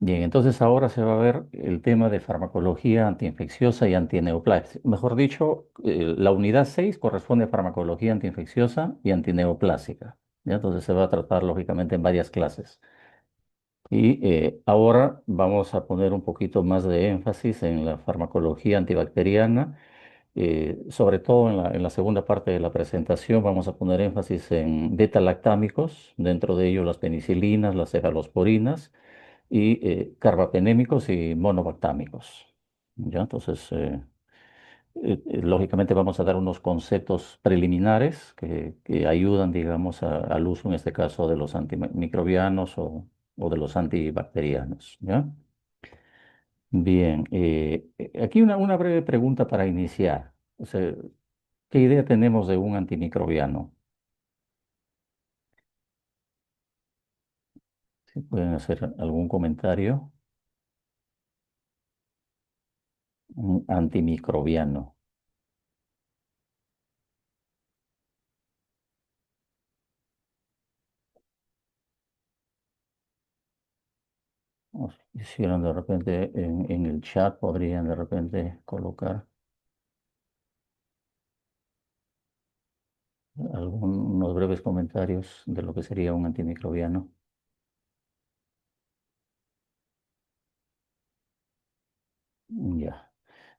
Bien, entonces ahora se va a ver el tema de farmacología antiinfecciosa y antineoplásica. Mejor dicho, la unidad 6 corresponde a farmacología antiinfecciosa y antineoplásica. ¿Ya? Entonces se va a tratar lógicamente en varias clases. Y ahora vamos a poner un poquito más de énfasis en la farmacología antibacteriana. Sobre todo en la segunda parte de la presentación vamos a poner énfasis en beta-lactámicos, dentro de ellos las penicilinas, las cefalosporinas y carbapenémicos y monobactámicos. ¿Ya? Entonces, lógicamente vamos a dar unos conceptos preliminares que ayudan, digamos, al uso en este caso de los antimicrobianos o de los antibacterianos. ¿Ya? Bien, aquí una breve pregunta para iniciar. O sea, ¿qué idea tenemos de un antimicrobiano? ¿Sí pueden hacer algún comentario? Un antimicrobiano. O si quisieran de repente en el chat, podrían de repente colocar algunos breves comentarios de lo que sería un antimicrobiano. Ya.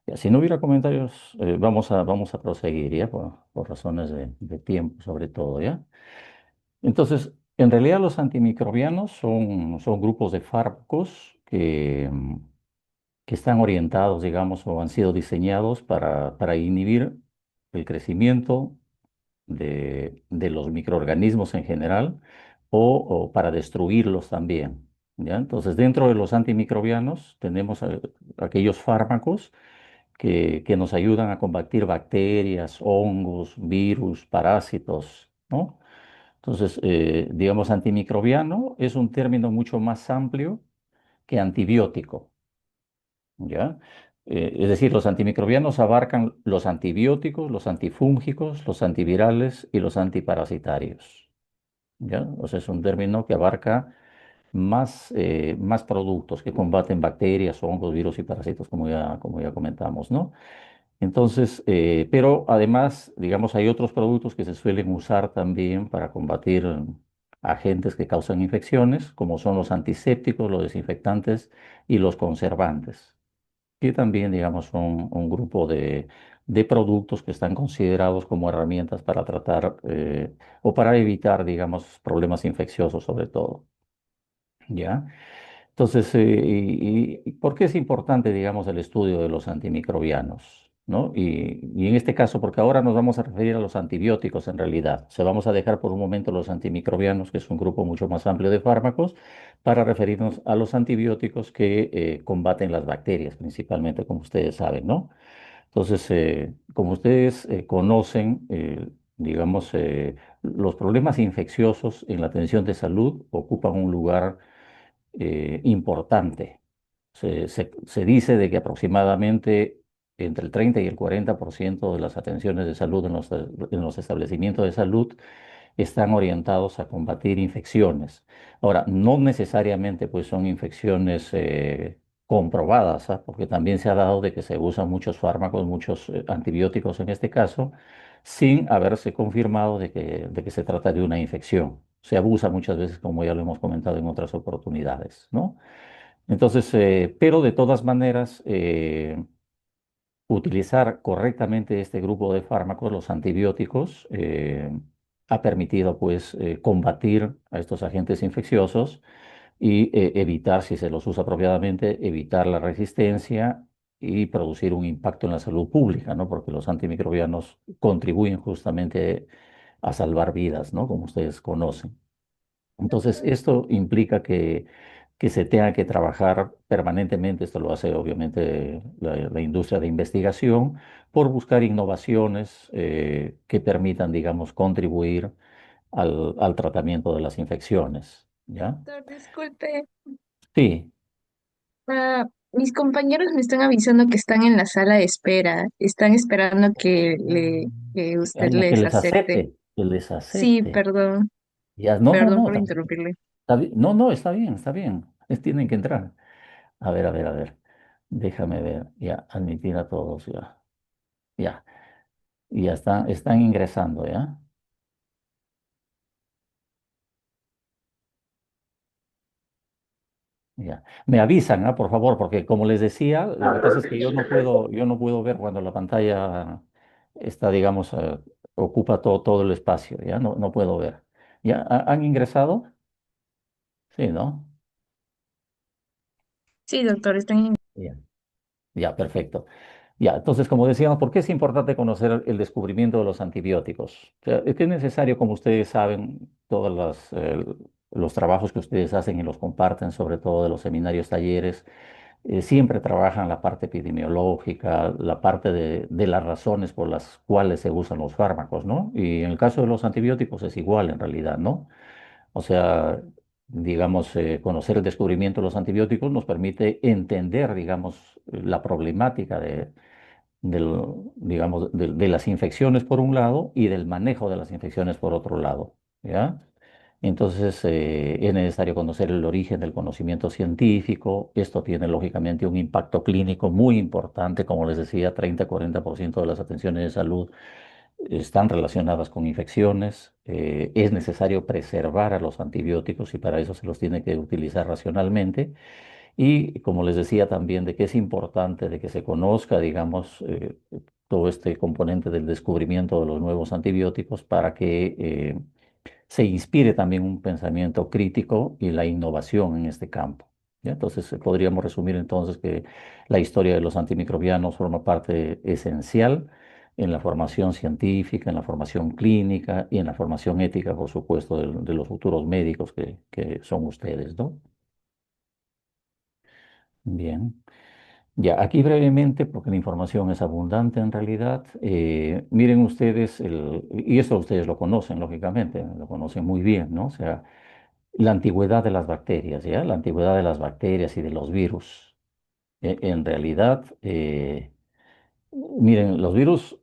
Ya, si no hubiera comentarios, vamos a proseguir, ¿ya? Por razones de tiempo, sobre todo, ¿ya? Entonces, en realidad los antimicrobianos son grupos de fármacos que están orientados, digamos, o han sido diseñados para inhibir el crecimiento de los microorganismos en general o para destruirlos también. ¿Ya? Entonces, dentro de los antimicrobianos tenemos aquellos fármacos que nos ayudan a combatir bacterias, hongos, virus, parásitos, ¿no? Entonces, digamos, antimicrobiano es un término mucho más amplio que antibiótico. ¿Ya? Es decir, los antimicrobianos abarcan los antibióticos, los antifúngicos, los antivirales y los antiparasitarios. ¿Ya? O sea, es un término que abarca más productos que combaten bacterias, hongos, virus y parásitos, como ya comentamos, ¿no? Entonces, pero además, digamos, hay otros productos que se suelen usar también para combatir agentes que causan infecciones, como son los antisépticos, los desinfectantes y los conservantes que también, digamos, son un grupo de productos que están considerados como herramientas para tratar o para evitar, digamos, problemas infecciosos sobre todo. ¿Ya? Entonces, ¿y por qué es importante, digamos, el estudio de los antimicrobianos? ¿No? Y en este caso, porque ahora nos vamos a referir a los antibióticos en realidad. Se vamos a dejar por un momento los antimicrobianos, que es un grupo mucho más amplio de fármacos, para referirnos a los antibióticos que combaten las bacterias, principalmente, como ustedes saben, ¿no? Entonces, como ustedes conocen, digamos, los problemas infecciosos en la atención de salud ocupan un lugar importante. Se dice de que aproximadamente entre el 30 y el 40% de las atenciones de salud en los establecimientos de salud están orientados a combatir infecciones. Ahora, no necesariamente pues son infecciones comprobadas, ¿ah? Porque también se ha dado de que se usan muchos fármacos, muchos antibióticos en este caso, sin haberse confirmado de que se trata de una infección. Se abusa muchas veces, como ya lo hemos comentado en otras oportunidades, ¿no? Entonces, pero de todas maneras, utilizar correctamente este grupo de fármacos, los antibióticos, ha permitido pues combatir a estos agentes infecciosos y evitar, si se los usa apropiadamente, evitar la resistencia y producir un impacto en la salud pública, ¿no? Porque los antimicrobianos contribuyen justamente a salvar vidas, ¿no? Como ustedes conocen. Entonces, esto implica que se tenga que trabajar permanentemente, esto lo hace obviamente la industria de investigación, por buscar innovaciones que permitan, digamos, contribuir al tratamiento de las infecciones, ¿ya? Doctor, disculpe, Sí, mis compañeros me están avisando que están en la sala de espera, están esperando que usted que les les acepte. acepte, que les Sí, acepte. perdón, Ya, no, no, perdón no, por interrumpirle. está bien. No, no, está bien, tienen que entrar. a ver. Déjame ver. Ya, admitir a todos, ya. Ya, ya están ingresando, ¿ya? Ya. Me avisan, por favor, porque como les decía, lo que pasa es que yo no puedo ver cuando la pantalla está, digamos, ocupa todo el espacio, ¿ya? No, no puedo ver. ¿Ya? ¿Han ingresado? Sí, ¿no? Sí, doctor, están en... Ya, ya, perfecto. Ya, entonces, como decíamos, ¿por qué es importante conocer el descubrimiento de los antibióticos? O sea, es que es necesario, como ustedes saben, todos los trabajos que ustedes hacen y los comparten, sobre todo de los seminarios, talleres, siempre trabajan la parte epidemiológica, la parte de las razones por las cuales se usan los fármacos, ¿no? Y en el caso de los antibióticos es igual en realidad, ¿no? O sea, digamos, conocer el descubrimiento de los antibióticos nos permite entender, digamos, la problemática digamos, de las infecciones por un lado y del manejo de las infecciones por otro lado, ¿ya? Entonces, es necesario conocer el origen del conocimiento científico. Esto tiene, lógicamente, un impacto clínico muy importante. Como les decía, 30-40% de las atenciones de salud están relacionadas con infecciones. Es necesario preservar a los antibióticos y para eso se los tiene que utilizar racionalmente. Y como les decía también, de que es importante de que se conozca, digamos, todo este componente del descubrimiento de los nuevos antibióticos para que se inspire también un pensamiento crítico y la innovación en este campo. ¿Ya? Entonces, podríamos resumir entonces que la historia de los antimicrobianos forma parte esencial en la formación científica, en la formación clínica y en la formación ética, por supuesto, de los futuros médicos que son ustedes, ¿no? Bien. Ya, aquí brevemente, porque la información es abundante en realidad, miren ustedes, y esto ustedes lo conocen, lógicamente, lo conocen muy bien, ¿no? O sea, la antigüedad de las bacterias, ¿ya? La antigüedad de las bacterias y de los virus. En realidad, miren, los virus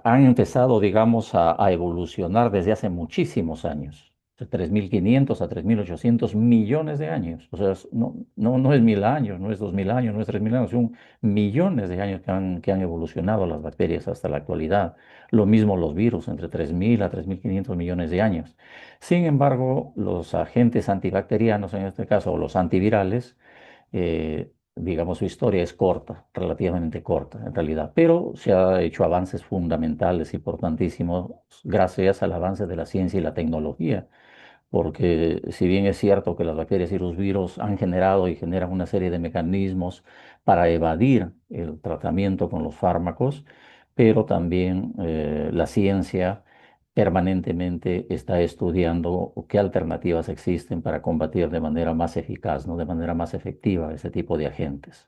han empezado, digamos, a evolucionar desde hace muchísimos años, de 3.500 a 3.800 millones de años. O sea, no es 1.000 años, no es 2.000 años, no es 3.000 años, son millones de años que han evolucionado las bacterias hasta la actualidad. Lo mismo los virus, entre 3.000 a 3.500 millones de años. Sin embargo, los agentes antibacterianos, en este caso, o los antivirales, digamos, su historia es corta, relativamente corta en realidad, pero se ha hecho avances fundamentales, importantísimos, gracias al avance de la ciencia y la tecnología, porque si bien es cierto que las bacterias y los virus han generado y generan una serie de mecanismos para evadir el tratamiento con los fármacos, pero también la ciencia permanentemente está estudiando qué alternativas existen para combatir de manera más eficaz, ¿no? De manera más efectiva ese tipo de agentes.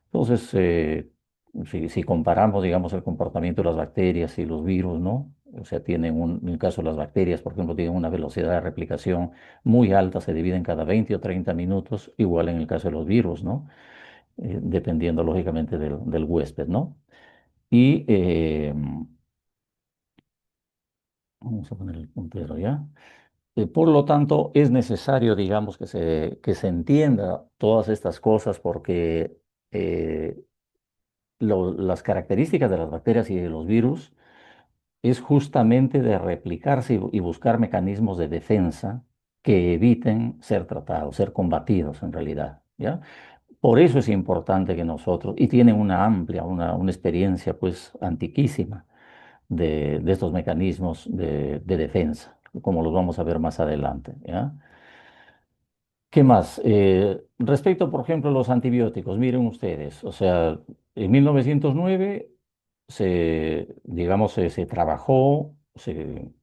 Entonces, si comparamos, digamos, el comportamiento de las bacterias y los virus, ¿no? O sea, en el caso de las bacterias, por ejemplo, tienen una velocidad de replicación muy alta, se dividen cada 20 o 30 minutos, igual en el caso de los virus, ¿no? Dependiendo, lógicamente, del huésped, ¿no? Y vamos a poner el puntero ya. Por lo tanto, es necesario, digamos, que se entienda todas estas cosas porque eh, las características de las bacterias y de los virus es justamente de replicarse y buscar mecanismos de defensa que eviten ser tratados, ser combatidos en realidad, ¿ya? Por eso es importante que nosotros, y tienen una amplia, una experiencia pues antiquísima de estos mecanismos de defensa, como los vamos a ver más adelante, ¿ya? ¿Qué más? Respecto, por ejemplo, a los antibióticos, miren ustedes, o sea, en 1909 digamos, se trabajó en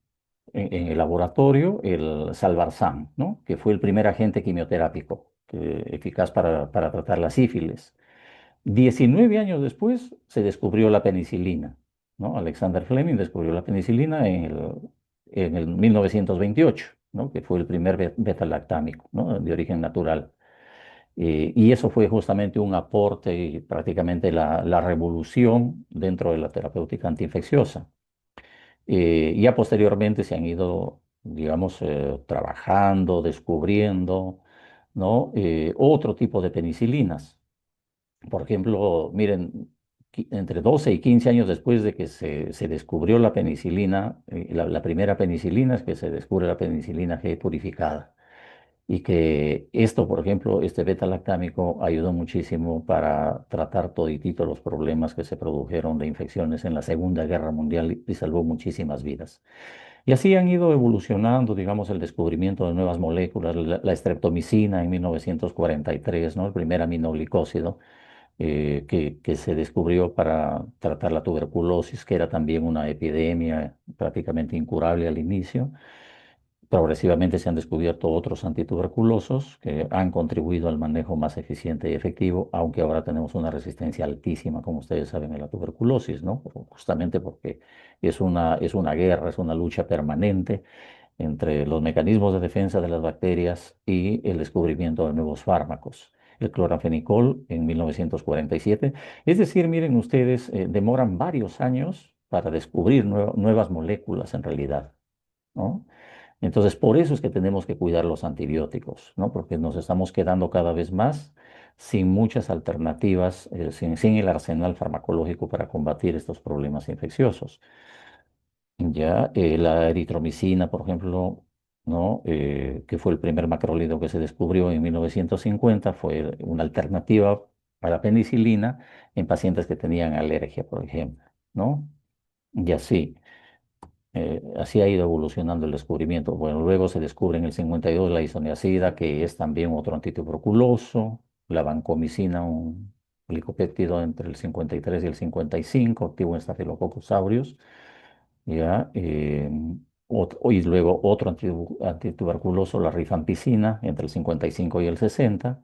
el laboratorio el Salvarsan, ¿no? Que fue el primer agente quimioterápico eficaz para tratar la sífilis. 19 años después se descubrió la penicilina, ¿no? Alexander Fleming descubrió la penicilina en el 1928, ¿no? Que fue el primer beta-lactámico, ¿no? De origen natural. Y eso fue justamente un aporte y prácticamente la revolución dentro de la terapéutica antiinfecciosa. Ya posteriormente se han ido, digamos, trabajando, descubriendo ¿no? Otro tipo de penicilinas. Por ejemplo, miren, entre 12 y 15 años después de que se descubrió la penicilina, la primera penicilina es que se descubre la penicilina G purificada. Y que esto, por ejemplo, este beta-lactámico ayudó muchísimo para tratar toditito los problemas que se produjeron de infecciones en la Segunda Guerra Mundial y salvó muchísimas vidas. Y así han ido evolucionando, digamos, el descubrimiento de nuevas moléculas, la streptomicina en 1943, ¿no? El primer aminoglicósido que se descubrió para tratar la tuberculosis, que era también una epidemia prácticamente incurable al inicio. Progresivamente se han descubierto otros antituberculosos que han contribuido al manejo más eficiente y efectivo, aunque ahora tenemos una resistencia altísima, como ustedes saben, a la tuberculosis, ¿no? Justamente porque es una guerra, es una lucha permanente entre los mecanismos de defensa de las bacterias y el descubrimiento de nuevos fármacos. El cloranfenicol en 1947. Es decir, miren ustedes, demoran varios años para descubrir nuevas moléculas en realidad, ¿no? Entonces, por eso es que tenemos que cuidar los antibióticos, ¿no? Porque nos estamos quedando cada vez más sin muchas alternativas, sin el arsenal farmacológico para combatir estos problemas infecciosos. Ya la eritromicina, por ejemplo, ¿no? Que fue el primer macrólido que se descubrió en 1950, fue una alternativa a la penicilina en pacientes que tenían alergia, por ejemplo, ¿no? Y así. Así ha ido evolucionando el descubrimiento. Bueno, luego se descubre en el 52 la isoniazida, que es también otro antituberculoso, la vancomicina, un glicopéptido entre el 53 y el 55, activo en Staphylococcus aureus, ¿ya? Y luego otro antituberculoso, la rifampicina, entre el 55 y el 60.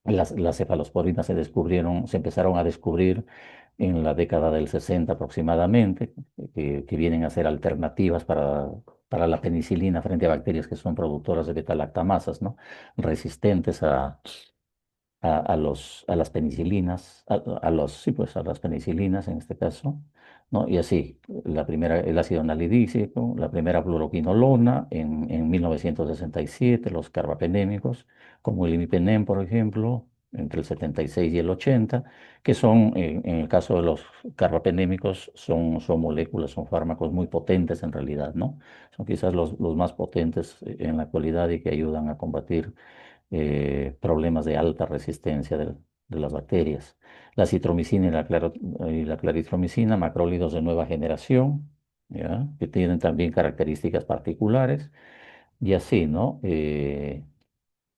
Las cefalosporinas se empezaron a descubrir en la década del 60 aproximadamente, que vienen a ser alternativas para la penicilina frente a bacterias que son productoras de beta-lactamasas, ¿no? Resistentes a las penicilinas, sí, pues a las penicilinas en este caso, ¿no? Y así, la primera, el ácido nalidícico, la primera fluoroquinolona en 1967, los carbapenémicos, como el imipenem, por ejemplo, entre el 76 y el 80, que son, en el caso de los carbapenémicos, son moléculas, son fármacos muy potentes en realidad, ¿no? Son quizás los más potentes en la actualidad y que ayudan a combatir problemas de alta resistencia de las bacterias. La citromicina y la claritromicina, macrólidos de nueva generación, ¿ya? Que tienen también características particulares, y así, ¿no?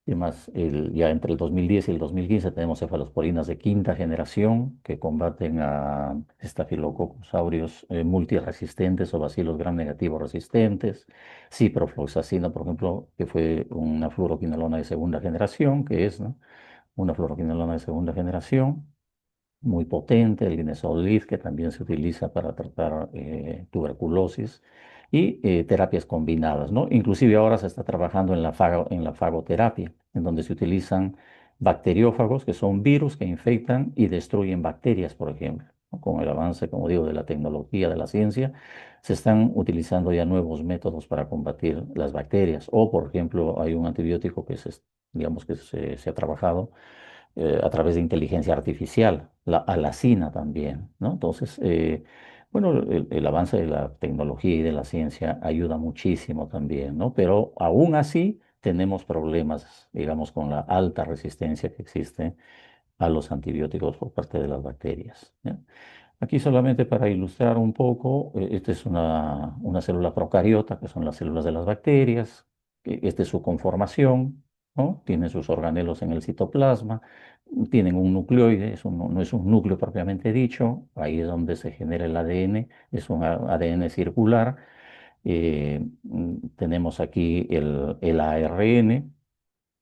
¿Qué más? Ya entre el 2010 y el 2015 tenemos cefalosporinas de quinta generación que combaten a Staphylococcus aureus multiresistentes o bacilos gram negativos resistentes. Ciprofloxacina, por ejemplo, que fue una fluoroquinolona de segunda generación, que es, ¿no? Una fluoroquinolona de segunda generación muy potente, el linezolid, que también se utiliza para tratar tuberculosis, y terapias combinadas, ¿no? Inclusive ahora se está trabajando en la fagoterapia, en donde se utilizan bacteriófagos, que son virus que infectan y destruyen bacterias, por ejemplo, ¿no? Con el avance, como digo, de la tecnología, de la ciencia, se están utilizando ya nuevos métodos para combatir las bacterias. O, por ejemplo, hay un antibiótico digamos que se ha trabajado a través de inteligencia artificial, la alacina también, ¿no? Entonces, bueno, el avance de la tecnología y de la ciencia ayuda muchísimo también, ¿no? Pero aún así tenemos problemas, digamos, con la alta resistencia que existe a los antibióticos por parte de las bacterias, ¿ya? Aquí solamente para ilustrar un poco, esta es una célula procariota, que son las células de las bacterias. Esta es su conformación, ¿no? Tienen sus organelos en el citoplasma, tienen un nucleoide, no es un núcleo propiamente dicho, ahí es donde se genera el ADN, es un ADN circular. Tenemos aquí el ARN,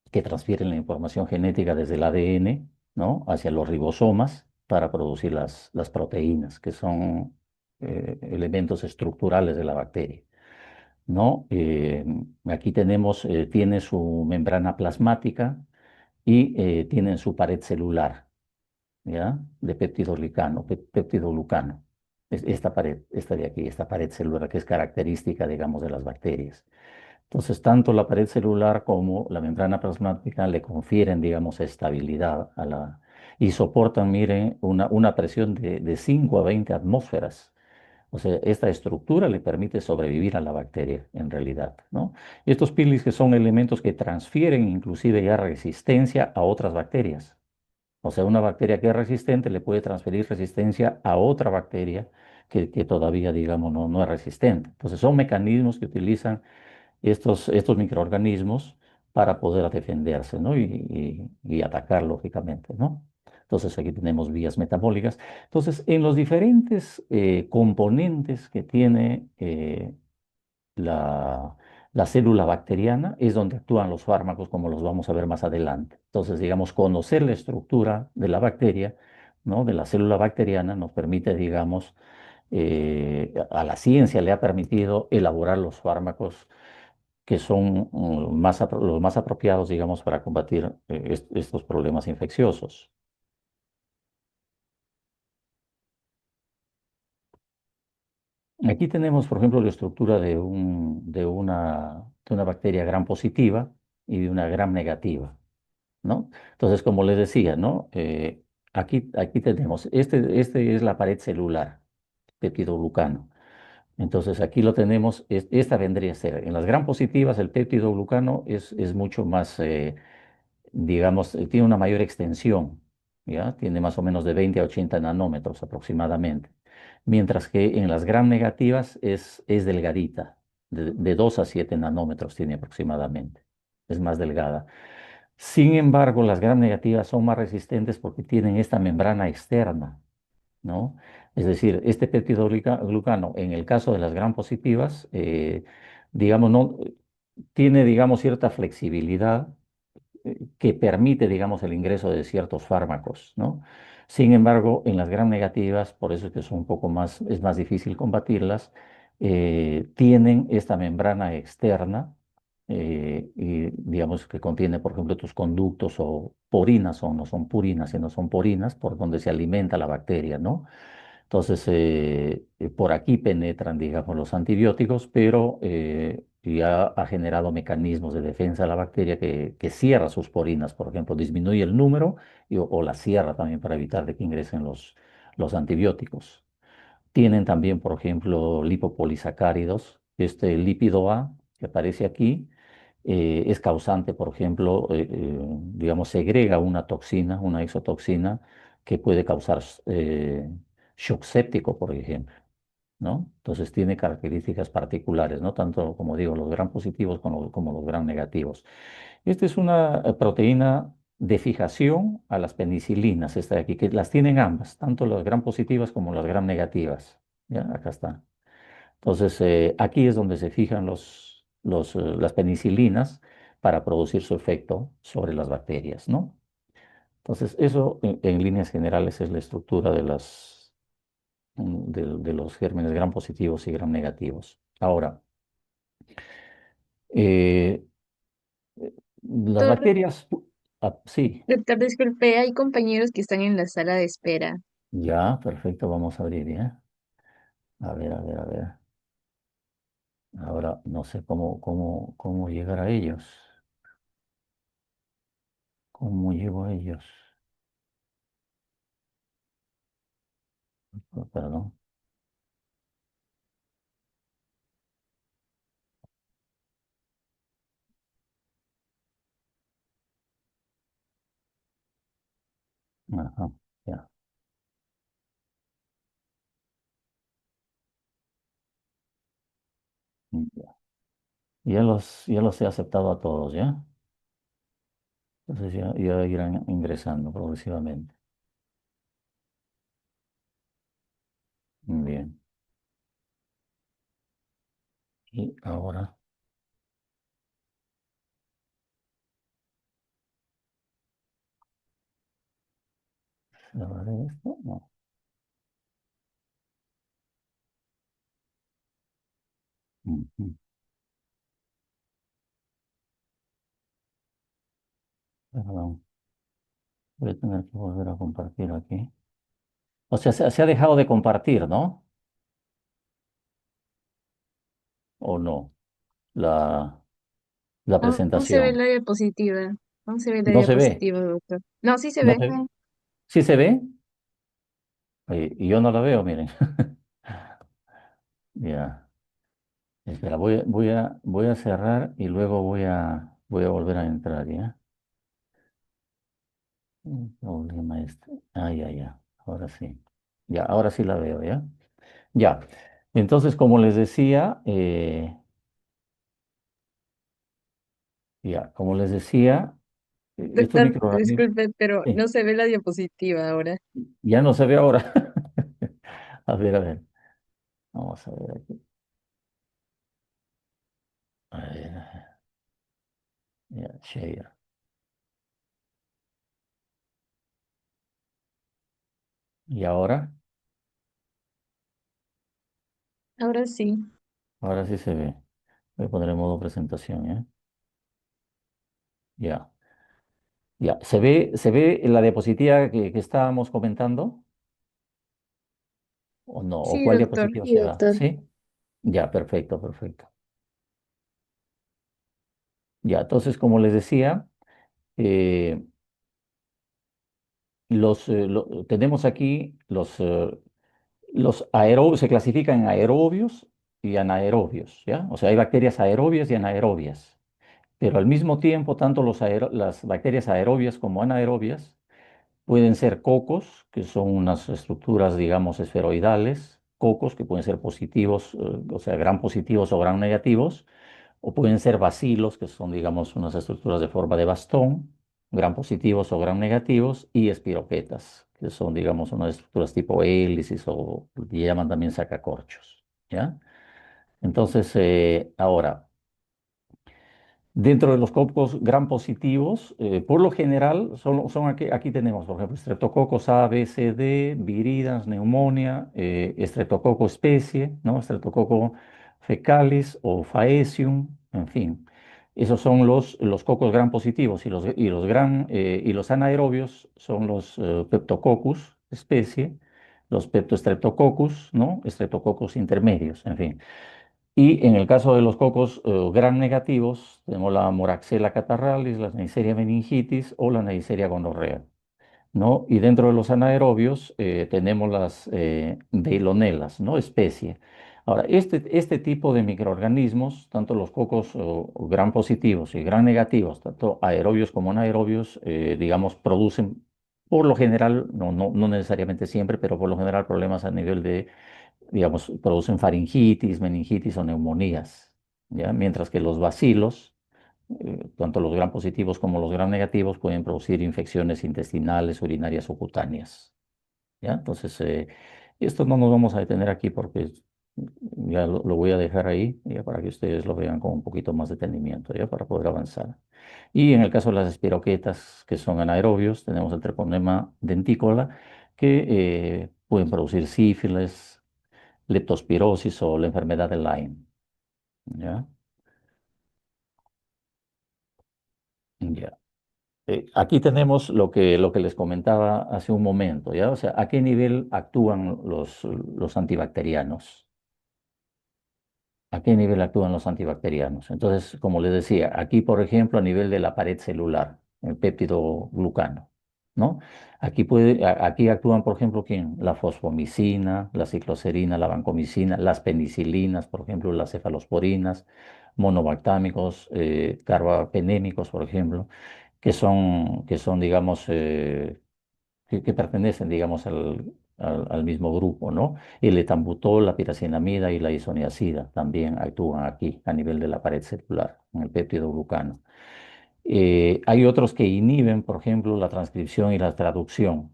que transfieren la información genética desde el ADN, ¿no? Hacia los ribosomas para producir las proteínas, que son elementos estructurales de la bacteria, ¿no? Aquí tiene su membrana plasmática y tienen su pared celular, ¿ya? De péptidoglucano. Esta pared, esta de aquí, esta pared celular que es característica, digamos, de las bacterias. Entonces, tanto la pared celular como la membrana plasmática le confieren, digamos, estabilidad a la, y soportan, miren, una presión de 5 a 20 atmósferas. O sea, esta estructura le permite sobrevivir a la bacteria, en realidad, ¿no? Y estos peelings que son elementos que transfieren inclusive ya resistencia a otras bacterias. O sea, una bacteria que es resistente le puede transferir resistencia a otra bacteria que todavía, digamos, no es resistente. Entonces, son mecanismos que utilizan estos microorganismos para poder defenderse, ¿no? Y atacar, lógicamente, ¿no? Entonces aquí tenemos vías metabólicas. Entonces, en los diferentes componentes que tiene la, la célula bacteriana es donde actúan los fármacos, como los vamos a ver más adelante. Entonces, digamos, conocer la estructura de la bacteria, ¿no? De la célula bacteriana nos permite, digamos, a la ciencia le ha permitido elaborar los fármacos que son los más apropiados, digamos, para combatir estos problemas infecciosos. Aquí tenemos, por ejemplo, la estructura de una bacteria gram positiva y de una gram negativa, ¿no? Entonces, como les decía, ¿no? Aquí tenemos, este es la pared celular, peptidoglucano. Entonces, aquí lo tenemos, esta vendría a ser, en las gram positivas, el peptidoglucano es mucho más digamos, tiene una mayor extensión, ¿ya? Tiene más o menos de 20 a 80 nanómetros aproximadamente, mientras que en las gram negativas es delgadita, de 2 a 7 nanómetros tiene aproximadamente, es más delgada. Sin embargo, las gram negativas son más resistentes porque tienen esta membrana externa, ¿no? Es decir, este peptidoglucano, en el caso de las gram positivas, digamos, no, tiene, digamos, cierta flexibilidad que permite, digamos, el ingreso de ciertos fármacos, ¿no? Sin embargo, en las gram negativas, por eso es que son un poco más, es más difícil combatirlas, tienen esta membrana externa y digamos que contiene, por ejemplo, tus conductos o porinas, o no son purinas, sino son porinas, por donde se alimenta la bacteria, ¿no? Entonces, por aquí penetran, digamos, los antibióticos, pero ya ha generado mecanismos de defensa de la bacteria que cierra sus porinas, por ejemplo, disminuye el número o la cierra también para evitar de que ingresen los antibióticos. Tienen también, por ejemplo, lipopolisacáridos. Este lípido A que aparece aquí es causante, por ejemplo, digamos, segrega una toxina, una exotoxina que puede causar shock séptico, por ejemplo, ¿no? Entonces tiene características particulares, ¿no? Tanto, como digo, los gram positivos como los gram negativos. Esta es una proteína de fijación a las penicilinas, esta de aquí, que las tienen ambas, tanto las gram positivas como las gram negativas. ¿Ya? Acá está. Entonces, aquí es donde se fijan las penicilinas para producir su efecto sobre las bacterias, ¿no? Entonces, eso en líneas generales es la estructura de los gérmenes gram positivos y gram negativos. Ahora, eh, las Doctor, bacterias, sí, doctor, disculpe, hay compañeros que están en la sala de espera. ya, perfecto, vamos a abrir, ¿ya? A ver, a ver, a ver. Ahora no sé cómo llegar a ellos. ¿Cómo llego a ellos? Oh, perdón. Ajá, ya. Ya. Ya los he aceptado a todos, ¿ya? Entonces ya irán ingresando progresivamente. Bien. Y ahora, ¿se abre esto? No. Ujú. Perdón. Voy a tener que volver a compartir aquí. O sea, se ha dejado de compartir, ¿no? ¿O no? La... la Aún se ve presentación. la diapositiva. Aún se ve la No se ve, diapositiva, doctor. No, sí se no ve. se, sí se ve, y yo no la veo, miren. Ya, espera, voy a cerrar y luego voy a volver a entrar, ¿ya? Problema este. Ah, ya, ya, ahora sí. Ya, ahora sí la veo, ¿ya? Ya. Entonces, como les decía, ya, como les decía, estos Doctor, microorganismos, disculpe, pero sí, no se ve la diapositiva ahora. ya no se ve ahora. A ver, vamos a ver aquí. A ver, ya, share. Y Ahora sí. ahora sí se ve. Voy a poner en modo presentación, ¿ya? Ya, ya. Se ve en la diapositiva que estábamos comentando? ¿O no? ¿O Sí, cuál doctor. diapositiva se va? ¿Sí? Ya, perfecto, perfecto. Ya, entonces, como les decía, eh, tenemos aquí los aerobios, se clasifican en aerobios y anaerobios, ¿ya? O sea, hay bacterias aerobias y anaerobias. Pero al mismo tiempo, tanto las bacterias aerobias como anaerobias pueden ser cocos, que son unas estructuras, digamos, esferoidales, cocos que pueden ser positivos, o sea, gran positivos o gran negativos, o pueden ser bacilos, que son, digamos, unas estructuras de forma de bastón, gran positivos o gran negativos, y espiroquetas, que son, digamos, unas estructuras tipo hélices o que llaman también sacacorchos, ¿ya? Entonces, ahora, dentro de los cocos gram positivos, por lo general, son aquí tenemos, por ejemplo, Streptococcus A, B, C, D, viridans, neumonía, Streptococcus especie, ¿no? Streptococcus fecalis o faecium, en fin. Esos son los cocos gram positivos y los anaerobios son los Peptococcus especie, los Peptostreptococcus, ¿no? Streptococcus intermedios, en fin. Y en el caso de los cocos gram negativos, tenemos la Moraxella catarrhalis, la Neisseria meningitis o la Neisseria gonorrea, ¿no? Y dentro de los anaerobios tenemos las Veillonellas, ¿no? Especie. Ahora, este tipo de microorganismos, tanto los cocos gram positivos y gram negativos, tanto aerobios como anaerobios, digamos, producen, por lo general, no necesariamente siempre, pero por lo general problemas a nivel de, digamos, producen faringitis, meningitis o neumonías, ¿ya? Mientras que los bacilos, tanto los gram positivos como los gram negativos, pueden producir infecciones intestinales, urinarias o cutáneas, ¿ya? Entonces, esto no nos vamos a detener aquí porque ya lo voy a dejar ahí, ya para que ustedes lo vean con un poquito más de detenimiento, ya para poder avanzar. Y en el caso de las espiroquetas, que son anaerobios, tenemos el treponema dentícola, que pueden producir sífilis, leptospirosis o la enfermedad de Lyme, ¿ya? Ya. Aquí tenemos lo que les comentaba hace un momento, ¿ya? O sea, ¿a qué nivel actúan los antibacterianos? ¿A qué nivel actúan los antibacterianos? Entonces, como les decía, aquí, por ejemplo, a nivel de la pared celular, el péptido glucano, ¿no? Aquí actúan, por ejemplo, ¿quién? La fosfomicina, la cicloserina, la vancomicina, las penicilinas, por ejemplo, las cefalosporinas, monobactámicos, carbapenémicos, por ejemplo, que son digamos, que pertenecen, digamos, al mismo grupo, ¿no? El etambutol, la piracinamida y la isoniazida también actúan aquí a nivel de la pared celular, en el péptido glucano. Hay otros que inhiben, por ejemplo, la transcripción y la traducción,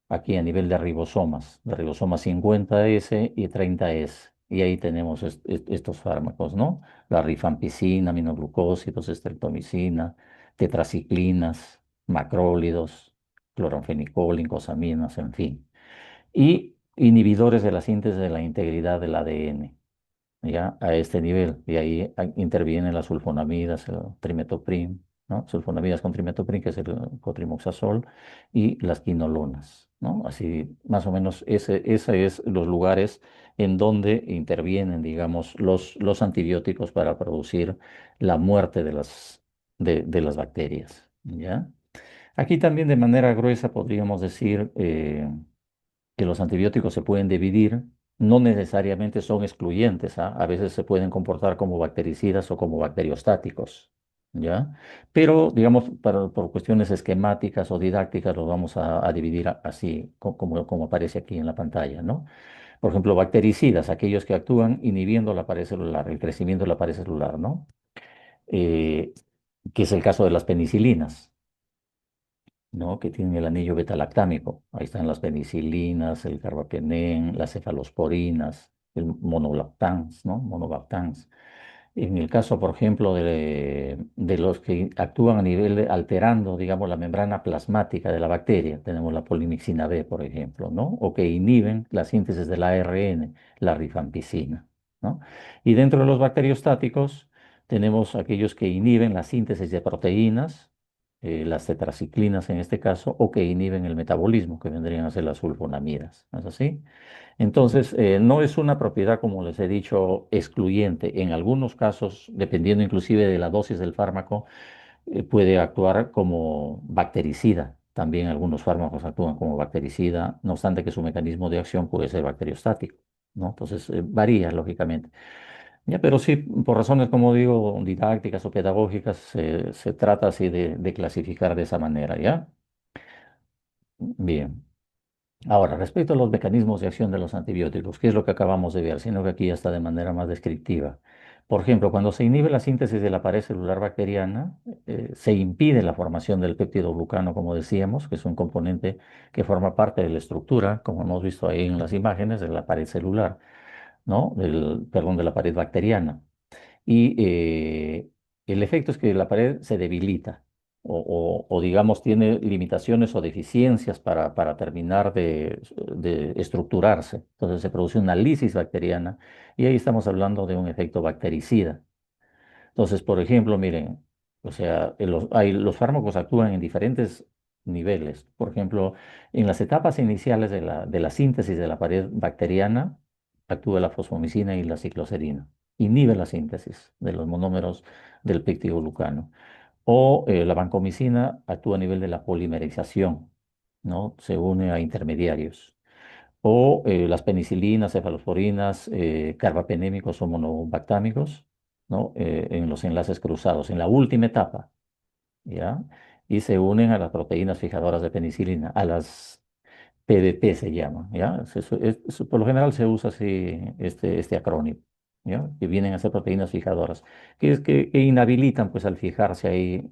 aquí a nivel de ribosomas 50S y 30S. Y ahí tenemos estos fármacos, ¿no? La rifampicina, aminoglucósidos, estreptomicina, tetraciclinas, macrólidos, cloranfenicol, incosaminas, en fin. Y inhibidores de la síntesis de la integridad del ADN, ya a este nivel. Y ahí intervienen las sulfonamidas, el trimethoprim. ¿no? Sulfonamidas con trimetooprim, que es el cotrimoxazol, y las quinolonas, ¿no? Así, más o menos, ese es los lugares en donde intervienen, digamos, los antibióticos para producir la muerte de las bacterias, ¿ya? Aquí también de manera gruesa podríamos decir que los antibióticos se pueden dividir, no necesariamente son excluyentes, ¿ah? A veces se pueden comportar como bactericidas o como bacteriostáticos, ¿ya? Pero, digamos, por cuestiones esquemáticas o didácticas, los vamos a dividir así, como aparece aquí en la pantalla, ¿no? Por ejemplo, bactericidas, aquellos que actúan inhibiendo la pared celular, el crecimiento de la pared celular, ¿no? Eh, que es el caso de las penicilinas. ¿No? Que tienen el anillo betalactámico. Ahí están las penicilinas, el carbapenén, las cefalosporinas, el monolactans, ¿no? Monobactans. En el caso, por ejemplo, de los que actúan a nivel alterando, digamos, la membrana plasmática de la bacteria, tenemos la polimixina B, por ejemplo, ¿no? O que inhiben la síntesis del ARN, la rifampicina, ¿no? Y dentro de los bacteriostáticos tenemos aquellos que inhiben la síntesis de proteínas, las tetraciclinas en este caso, o que inhiben el metabolismo, que vendrían a ser las sulfonamidas. ¿No es así? Entonces, no es una propiedad, como les he dicho, excluyente. En algunos casos, dependiendo inclusive de la dosis del fármaco, puede actuar como bactericida. También algunos fármacos actúan como bactericida, no obstante que su mecanismo de acción puede ser bacteriostático, ¿no? Entonces, varía, lógicamente. Ya, pero sí, por razones, como digo, didácticas o pedagógicas, se trata así de clasificar de esa manera, ¿ya? Bien. Ahora, respecto a los mecanismos de acción de los antibióticos, ¿qué es lo que acabamos de ver? Sino que aquí ya está de manera más descriptiva. Por ejemplo, cuando se inhibe la síntesis de la pared celular bacteriana, se impide la formación del péptido glucano, como decíamos, que es un componente que forma parte de la estructura, como hemos visto ahí en las imágenes, de la pared celular, ¿no? Perdón, de la pared bacteriana. Y el efecto es que la pared se debilita o, digamos, tiene limitaciones o deficiencias para terminar de estructurarse. Entonces se produce una lisis bacteriana y ahí estamos hablando de un efecto bactericida. Entonces, por ejemplo, miren, o sea, los fármacos actúan en diferentes niveles. Por ejemplo, en las etapas iniciales de la síntesis de la pared bacteriana, actúa la fosfomicina y la cicloserina. Inhibe la síntesis de los monómeros del peptidoglucano. O la vancomicina actúa a nivel de la polimerización, ¿no? Se une a intermediarios. O las penicilinas, cefalosporinas, carbapenémicos o monobactámicos, ¿no? En los enlaces cruzados, en la última etapa, ¿ya? Y se unen a las proteínas fijadoras de penicilina, a las PDP se llama, ¿ya? Por lo general se usa así este acrónimo, ¿ya? Que vienen a ser proteínas fijadoras, que inhabilitan, pues, al fijarse ahí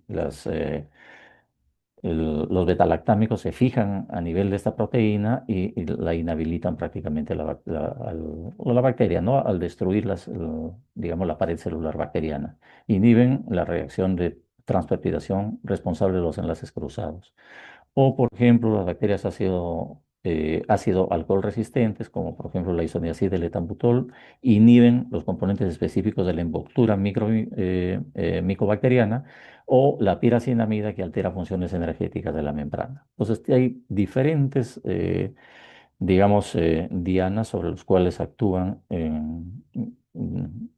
los betalactámicos se fijan a nivel de esta proteína y la inhabilitan prácticamente la bacteria, ¿no? Al destruir digamos, la pared celular bacteriana. Inhiben la reacción de transpeptidación responsable de los enlaces cruzados. O, por ejemplo, las bacterias ácido alcohol resistentes, como por ejemplo la isoniazida del etambutol, inhiben los componentes específicos de la envoltura micobacteriana o la piracinamida que altera funciones energéticas de la membrana. Entonces, hay diferentes, digamos, dianas sobre los cuales actúan en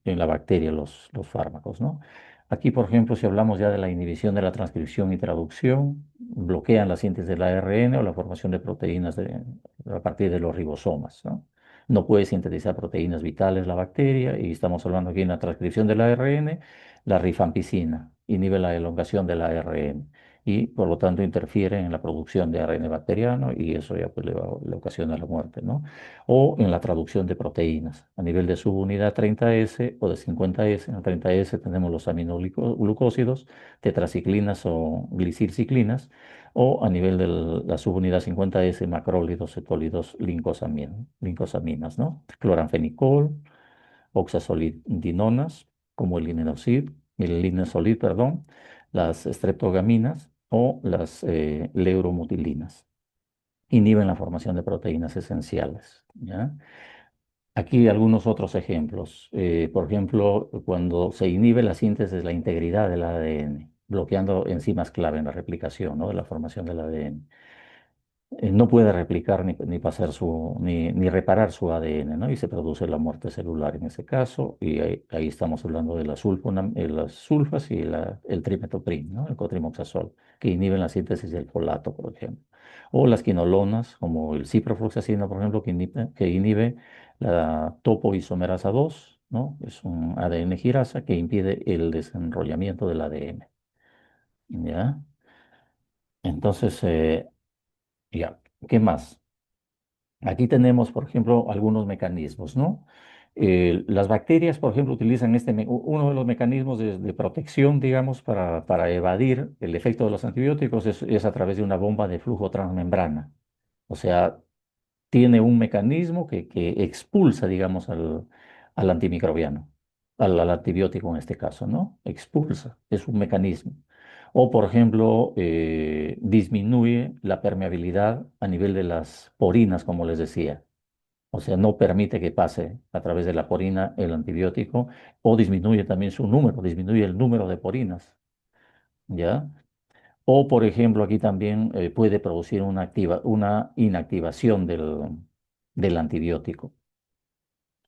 la bacteria los fármacos, ¿no? Aquí, por ejemplo, si hablamos ya de la inhibición de la transcripción y traducción, bloquean la síntesis del ARN o la formación de proteínas a partir de los ribosomas, ¿no? No puede sintetizar proteínas vitales la bacteria y estamos hablando aquí en la transcripción del ARN, la rifampicina inhibe la elongación del ARN y por lo tanto interfiere en la producción de ARN bacteriano y eso ya pues le ocasiona la muerte, ¿no? O en la traducción de proteínas a nivel de subunidad 30S o de 50S. En 30S tenemos los aminoglucósidos, tetraciclinas o glicilciclinas, o a nivel de la subunidad 50S, macrólidos, cetólidos, lincosaminas, ¿no? Cloranfenicol, oxazolidinonas, como el linesolid, perdón, las streptogaminas o las leuromutilinas. Inhiben la formación de proteínas esenciales, ¿ya? Aquí algunos otros ejemplos. Por ejemplo, cuando se inhibe la síntesis, la integridad del ADN. bloqueando enzimas clave en la replicación, ¿no? De la formación del ADN. No puede replicar ni pasar ni reparar su ADN, ¿no? Y se produce la muerte celular en ese caso, y ahí estamos hablando de las sulfas y el trimethoprim, ¿no? El cotrimoxazol, que inhiben la síntesis del folato, por ejemplo. O las quinolonas, como el ciprofloxacino, por ejemplo, que inhibe la topoisomerasa 2, ¿no? Es un ADN girasa que impide el desenrollamiento del ADN, ¿ya? Entonces, ya, ¿qué más? Aquí tenemos, por ejemplo, algunos mecanismos, ¿no? Las bacterias, por ejemplo, utilizan uno de los mecanismos de protección, digamos, para evadir el efecto de los antibióticos es a través de una bomba de flujo transmembrana. O sea, tiene un mecanismo que expulsa, digamos, al antimicrobiano, al antibiótico en este caso, ¿no? Expulsa, es un mecanismo. O, por ejemplo, disminuye la permeabilidad a nivel de las porinas, como les decía. O sea, no permite que pase a través de la porina el antibiótico, o disminuye también su número, disminuye el número de porinas, ¿ya? O, por ejemplo, aquí también puede producir una inactivación del antibiótico,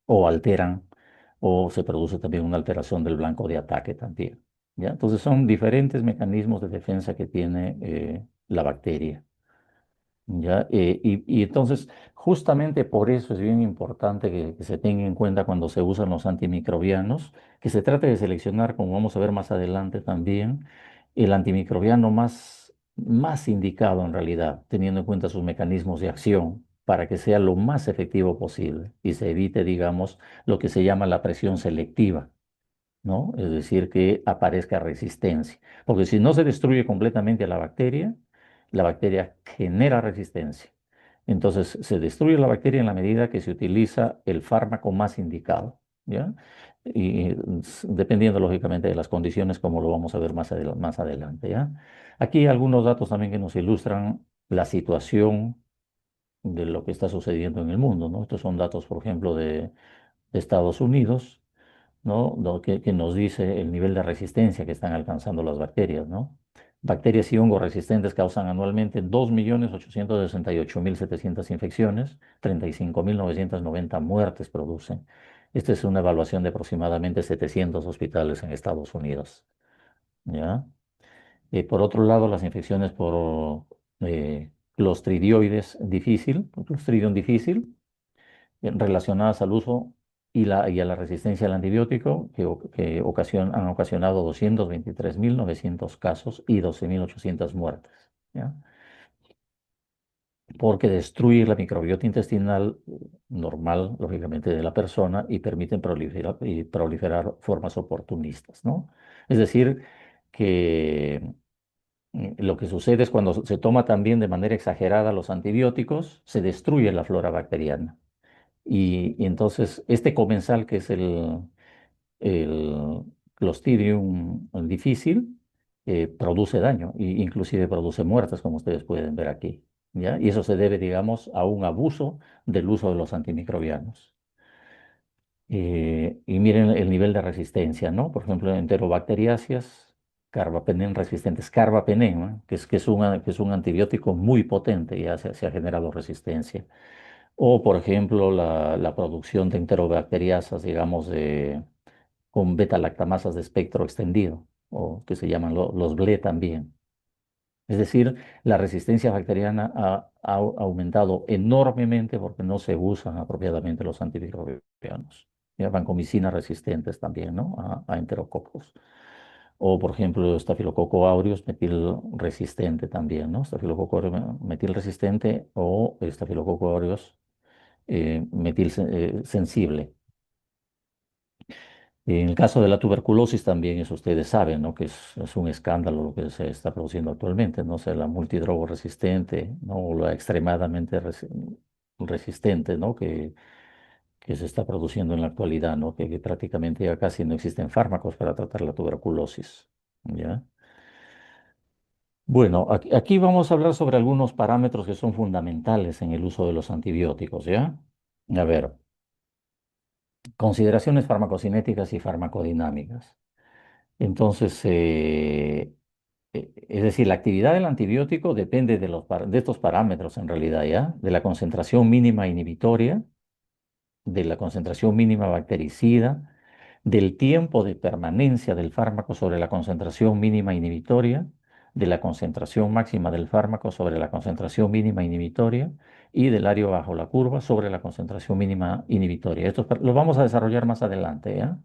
o alteran, o se produce también una alteración del blanco de ataque también, ¿ya? Entonces son diferentes mecanismos de defensa que tiene la bacteria. ¿Ya? Y entonces, justamente por eso es bien importante que se tenga en cuenta cuando se usan los antimicrobianos, que se trate de seleccionar, como vamos a ver más adelante también, el antimicrobiano más indicado en realidad, teniendo en cuenta sus mecanismos de acción, para que sea lo más efectivo posible y se evite, digamos, lo que se llama la presión selectiva, ¿no? Es decir, que aparezca resistencia. Porque si no se destruye completamente a la bacteria genera resistencia. Entonces, se destruye la bacteria en la medida que se utiliza el fármaco más indicado, ¿ya? Y dependiendo, lógicamente, de las condiciones, como lo vamos a ver más adelante, ¿ya? Aquí algunos datos también que nos ilustran la situación de lo que está sucediendo en el mundo, ¿no? Estos son datos, por ejemplo, de Estados Unidos, ¿no? Que nos dice el nivel de resistencia que están alcanzando las bacterias, ¿no? Bacterias y hongos resistentes causan anualmente 2.868.700 infecciones, 35.990 muertes producen. Esta es una evaluación de aproximadamente 700 hospitales en Estados Unidos, ¿ya? Por otro lado, las infecciones por Clostridium difícil, relacionadas al uso y a la resistencia al antibiótico, han ocasionado 223.900 casos y 12.800 muertes, ¿ya? Porque destruye la microbiota intestinal normal, lógicamente, de la persona y permiten proliferar formas oportunistas, ¿no? Es decir, que lo que sucede es cuando se toma también de manera exagerada los antibióticos, se destruye la flora bacteriana. Y entonces este comensal, que es el Clostridium difícil, produce daño e inclusive produce muertes, como ustedes pueden ver aquí, ¿ya? Y eso se debe, digamos, a un abuso del uso de los antimicrobianos. Y miren el nivel de resistencia, ¿no? Por ejemplo, enterobacteriáceas, carbapenem resistentes, carbapenem, ¿no? Que es un antibiótico muy potente, ya se ha generado resistencia. O, por ejemplo, la producción de enterobacteriasas, digamos, con beta-lactamasas de espectro extendido, o que se llaman los BLE también. Es decir, la resistencia bacteriana ha aumentado enormemente porque no se usan apropiadamente los antimicrobianos. Ya, vancomicinas resistentes también, ¿no? A enterococos. O, por ejemplo, estafilococo aureus metil resistente también, ¿no? Estafilococo aureus metil resistente o estafilococo aureus metil sensible. En el caso de la tuberculosis también, eso ustedes saben, ¿no? Que es un escándalo lo que se está produciendo actualmente, ¿no? O sea, la multidrogo resistente, ¿no? O la extremadamente resistente, ¿no? Que se está produciendo en la actualidad, ¿no? Que prácticamente ya casi no existen fármacos para tratar la tuberculosis, ¿ya? Bueno, aquí vamos a hablar sobre algunos parámetros que son fundamentales en el uso de los antibióticos, ¿ya? A ver, consideraciones farmacocinéticas y farmacodinámicas. Entonces, Es decir, la actividad del antibiótico depende de de estos parámetros en realidad, ¿ya? De la concentración mínima inhibitoria, de la concentración mínima bactericida, del tiempo de permanencia del fármaco sobre la concentración mínima inhibitoria, de la concentración máxima del fármaco sobre la concentración mínima inhibitoria y del área bajo la curva sobre la concentración mínima inhibitoria. Esto lo vamos a desarrollar más adelante, ¿ya?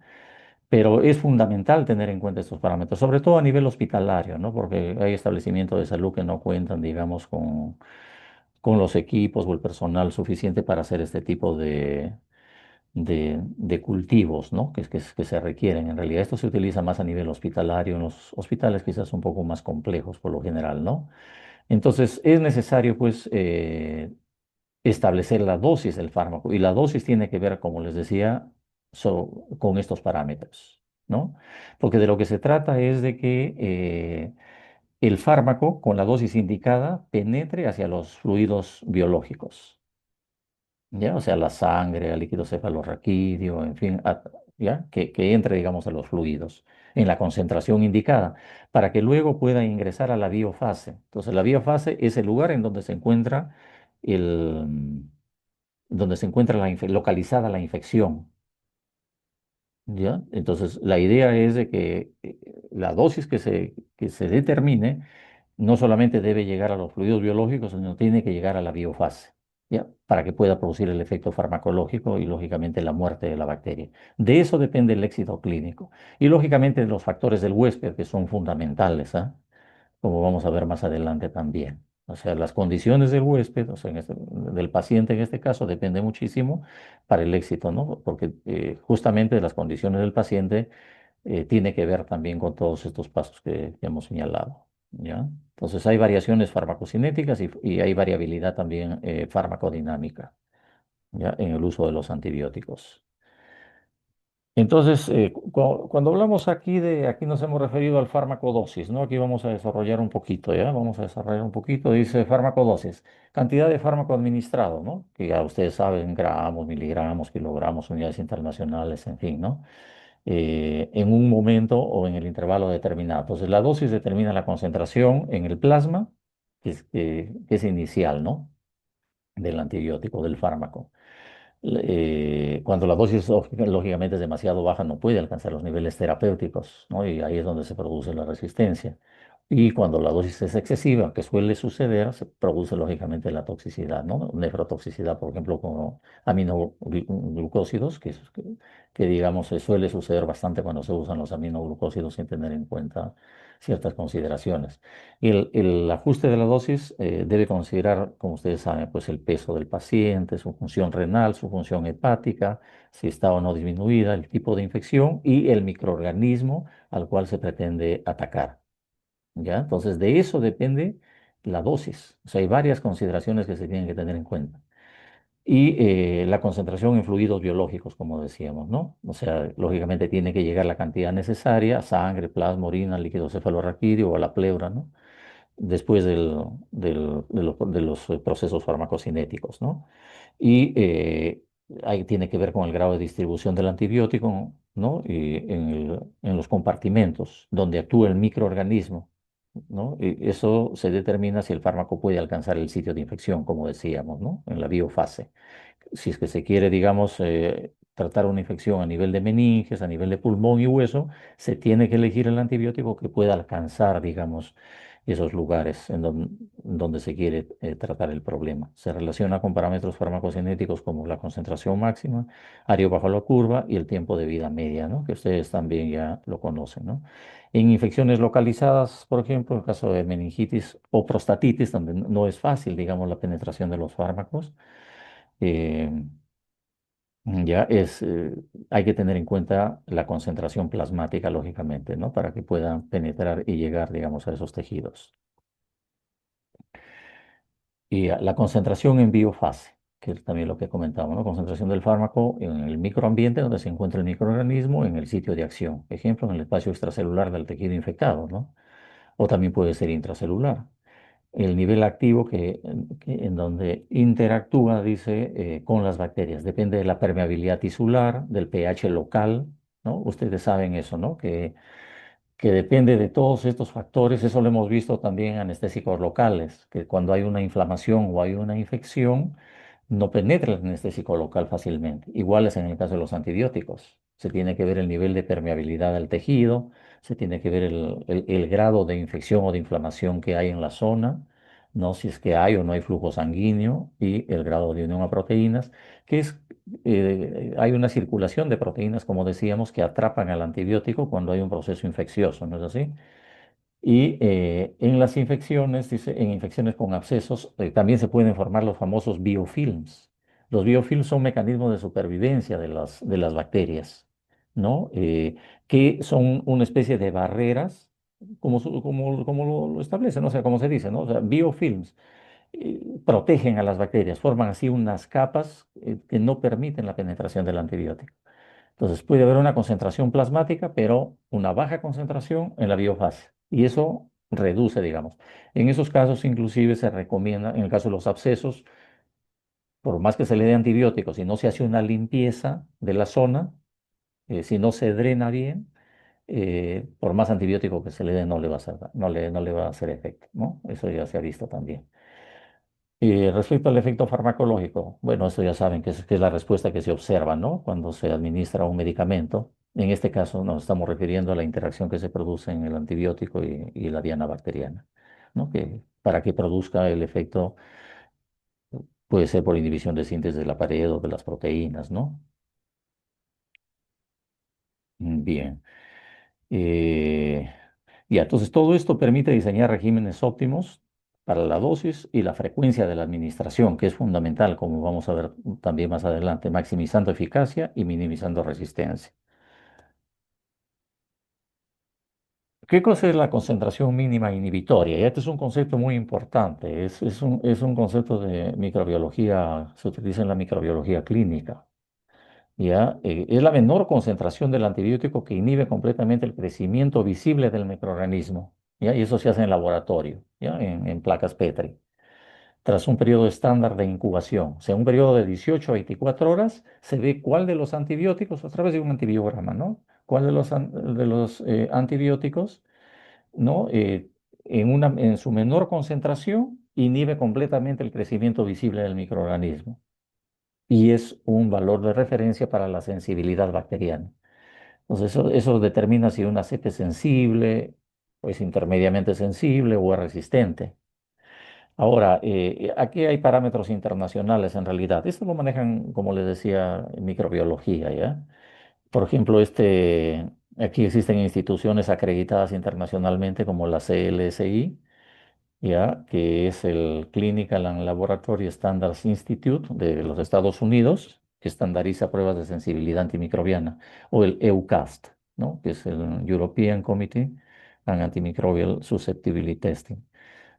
Pero es fundamental tener en cuenta estos parámetros, sobre todo a nivel hospitalario, ¿no? Porque hay establecimientos de salud que no cuentan, digamos, con los equipos o el personal suficiente para hacer este tipo de cultivos, ¿no? Que se requieren. En realidad, esto se utiliza más a nivel hospitalario, en los hospitales quizás un poco más complejos por lo general, ¿no? Entonces, es necesario, pues, establecer la dosis del fármaco. Y la dosis tiene que ver, como les decía, con estos parámetros, ¿no? Porque de lo que se trata es de que el fármaco, con la dosis indicada, penetre hacia los fluidos biológicos. ¿Ya? O sea, la sangre, el líquido cefalorraquídeo, en fin, ¿ya? Que entre, digamos, a los fluidos en la concentración indicada, para que luego pueda ingresar a la biofase. Entonces, la biofase es el lugar en donde se encuentra donde se encuentra localizada la infección. ¿Ya? Entonces, la idea es de que la dosis que se determine no solamente debe llegar a los fluidos biológicos, sino tiene que llegar a la biofase, ¿ya? Para que pueda producir el efecto farmacológico y, lógicamente, la muerte de la bacteria. De eso depende el éxito clínico. Y, lógicamente, de los factores del huésped, que son fundamentales, ¿ah? Como vamos a ver más adelante también. O sea, las condiciones del huésped, o sea, del paciente en este caso, depende muchísimo para el éxito, ¿no? Porque justamente las condiciones del paciente tiene que ver también con todos estos pasos que hemos señalado, ¿ya? Entonces hay variaciones farmacocinéticas y hay variabilidad también farmacodinámica, ¿ya? En el uso de los antibióticos. Entonces, cuando hablamos aquí nos hemos referido al fármaco dosis, ¿no? Aquí vamos a desarrollar un poquito, ¿ya? Vamos a desarrollar un poquito, dice fármaco dosis, cantidad de fármaco administrado, ¿no? Que ya ustedes saben, gramos, miligramos, kilogramos, unidades internacionales, en fin, ¿no? En un momento o en el intervalo determinado. Entonces, la dosis determina la concentración en el plasma, que es inicial, ¿no? Del antibiótico, del fármaco. Cuando la dosis lógicamente es demasiado baja, no puede alcanzar los niveles terapéuticos, ¿no? Y ahí es donde se produce la resistencia. Y cuando la dosis es excesiva, que suele suceder, se produce lógicamente la toxicidad, ¿no? Nefrotoxicidad, por ejemplo, con aminoglucósidos, que digamos se suele suceder bastante cuando se usan los aminoglucósidos sin tener en cuenta ciertas consideraciones. El ajuste de la dosis debe considerar, como ustedes saben, pues el peso del paciente, su función renal, su función hepática, si está o no disminuida, el tipo de infección y el microorganismo al cual se pretende atacar. ¿Ya? Entonces, de eso depende la dosis. O sea, hay varias consideraciones que se tienen que tener en cuenta. Y la concentración en fluidos biológicos, como decíamos, ¿no? O sea, lógicamente tiene que llegar la cantidad necesaria, sangre, plasma, orina, líquido cefalorraquídeo o a la pleura, ¿no? Después de los procesos farmacocinéticos, ¿no? Y ahí tiene que ver con el grado de distribución del antibiótico, ¿no? Y en los compartimentos donde actúa el microorganismo, ¿no? Y eso se determina si el fármaco puede alcanzar el sitio de infección, como decíamos, ¿no? En la biofase. Si es que se quiere, digamos, tratar una infección a nivel de meninges, a nivel de pulmón y hueso, se tiene que elegir el antibiótico que pueda alcanzar, digamos, esos lugares donde se quiere tratar el problema. Se relaciona con parámetros farmacocinéticos como la concentración máxima, área bajo la curva y el tiempo de vida media, ¿no? Que ustedes también ya lo conocen, ¿no? En infecciones localizadas, por ejemplo, en el caso de meningitis o prostatitis, donde no es fácil, digamos, la penetración de los fármacos, eh, hay que tener en cuenta la concentración plasmática, lógicamente, ¿no? Para que puedan penetrar y llegar, digamos, a esos tejidos. Y la concentración en biofase, que es también lo que comentamos, ¿no? Concentración del fármaco en el microambiente donde se encuentra el microorganismo en el sitio de acción. Ejemplo, en el espacio extracelular del tejido infectado, ¿no? O también puede ser intracelular. El nivel activo en donde interactúa, dice, con las bacterias. Depende de la permeabilidad tisular, del pH local, ¿no? Ustedes saben eso, ¿no? Que que depende de todos estos factores. Eso lo hemos visto también en anestésicos locales, que cuando hay una inflamación o hay una infección, no penetra el anestésico local fácilmente. Igual es en el caso de los antibióticos. Se tiene que ver el nivel de permeabilidad del tejido, se tiene que ver el grado de infección o de inflamación que hay en la zona, no si es que hay o no hay flujo sanguíneo y el grado de unión a proteínas, que es, hay una circulación de proteínas, como decíamos, que atrapan al antibiótico cuando hay un proceso infeccioso, ¿no es así? Y en las infecciones, dice, en infecciones con abscesos, también se pueden formar los famosos biofilms. Los biofilms son mecanismos de supervivencia de las bacterias, ¿no? Que son una especie de barreras, como lo establece, ¿no? O sea, como se dice, ¿no? O sea, biofilms protegen a las bacterias, forman así unas capas que no permiten la penetración del antibiótico. Entonces puede haber una concentración plasmática, pero una baja concentración en la biofase. Y eso reduce, digamos. En esos casos inclusive se recomienda, en el caso de los abscesos, por más que se le dé antibióticos, si no se hace una limpieza de la zona, si no se drena bien, por más antibiótico que se le dé, no le va a hacer, no le va a hacer efecto, ¿no? Eso ya se ha visto también. Y respecto al efecto farmacológico, bueno, eso ya saben que es la respuesta que se observa, ¿no? Cuando se administra un medicamento. En este caso nos estamos refiriendo a la interacción que se produce en el antibiótico y la diana bacteriana, ¿no? Que para que produzca el efecto puede ser por inhibición de síntesis de la pared o de las proteínas, ¿no? Bien. Eh, Ya, entonces todo esto permite diseñar regímenes óptimos para la dosis y la frecuencia de la administración, que es fundamental, como vamos a ver también más adelante, maximizando eficacia y minimizando resistencia. ¿Qué cosa es la concentración mínima inhibitoria? Y este es un concepto muy importante, es un concepto de microbiología, se utiliza en la microbiología clínica. ¿Ya? Es la menor concentración del antibiótico que inhibe completamente el crecimiento visible del microorganismo, ¿ya? Y eso se hace en laboratorio, ¿ya? En placas Petri, tras un periodo estándar de incubación. O sea, un periodo de 18 a 24 horas, se ve cuál de los antibióticos, a través de un antibiograma, ¿no? ¿Cuál de los antibióticos, ¿no? En su menor concentración, inhibe completamente el crecimiento visible del microorganismo y es un valor de referencia para la sensibilidad bacteriana. Entonces, eso determina si una cepa es sensible, o es intermediamente sensible o es resistente. Ahora, aquí hay parámetros internacionales en realidad. Esto lo manejan, como les decía, en microbiología, ¿ya? Por ejemplo, aquí existen instituciones acreditadas internacionalmente como la CLSI, ya, que es el Clinical and Laboratory Standards Institute de los Estados Unidos, que estandariza pruebas de sensibilidad antimicrobiana, o el EUCAST, ¿no? Que es el European Committee on Antimicrobial Susceptibility Testing,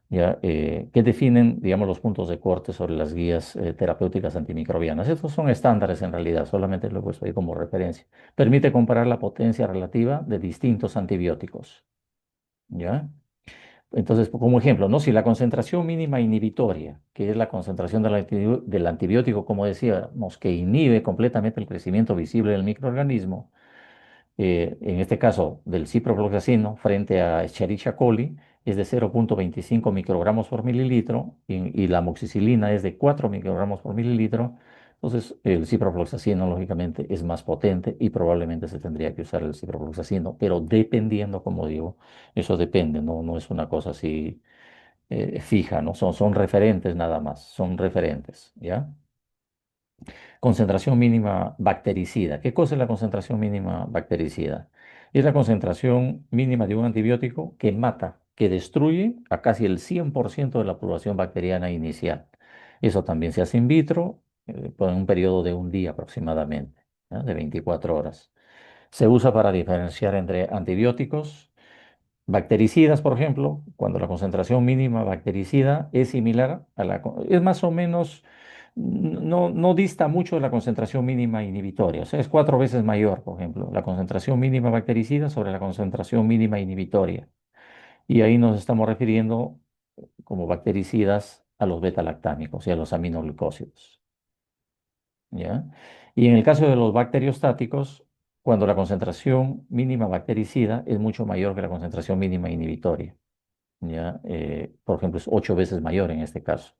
ya, que definen, digamos, los puntos de corte sobre las guías terapéuticas antimicrobianas. Estos son estándares en realidad, solamente lo he puesto ahí como referencia. Permite comparar la potencia relativa de distintos antibióticos, ¿ya? Entonces, como ejemplo, ¿no? Si la concentración mínima inhibitoria, que es la concentración del antibiótico, como decíamos, que inhibe completamente el crecimiento visible del microorganismo, en este caso del ciprofloxacino frente a Escherichia coli, es de 0,25 microgramos por mililitro y la amoxicilina es de 4 microgramos por mililitro. Entonces, el ciprofloxacino, lógicamente, es más potente y probablemente se tendría que usar el ciprofloxacino, pero dependiendo, como digo, eso depende, no, no es una cosa así fija, ¿no? Son referentes nada más, son referentes, ¿ya? Concentración mínima bactericida. ¿Qué cosa es la concentración mínima bactericida? Es la concentración mínima de un antibiótico que mata, que destruye a casi el 100% de la población bacteriana inicial. Eso también se hace in vitro por un periodo de un día aproximadamente, ¿no? De 24 horas. Se usa para diferenciar entre antibióticos bactericidas, por ejemplo, cuando la concentración mínima bactericida es similar es más o menos, no dista mucho de la concentración mínima inhibitoria, o sea, es 4 veces mayor, por ejemplo, la concentración mínima bactericida sobre la concentración mínima inhibitoria. Y ahí nos estamos refiriendo como bactericidas a los beta-lactámicos y a los aminoglucósidos, ¿ya? Y en el caso de los bacteriostáticos, cuando la concentración mínima bactericida es mucho mayor que la concentración mínima inhibitoria. ¿Ya? Por ejemplo, es 8 veces mayor en este caso,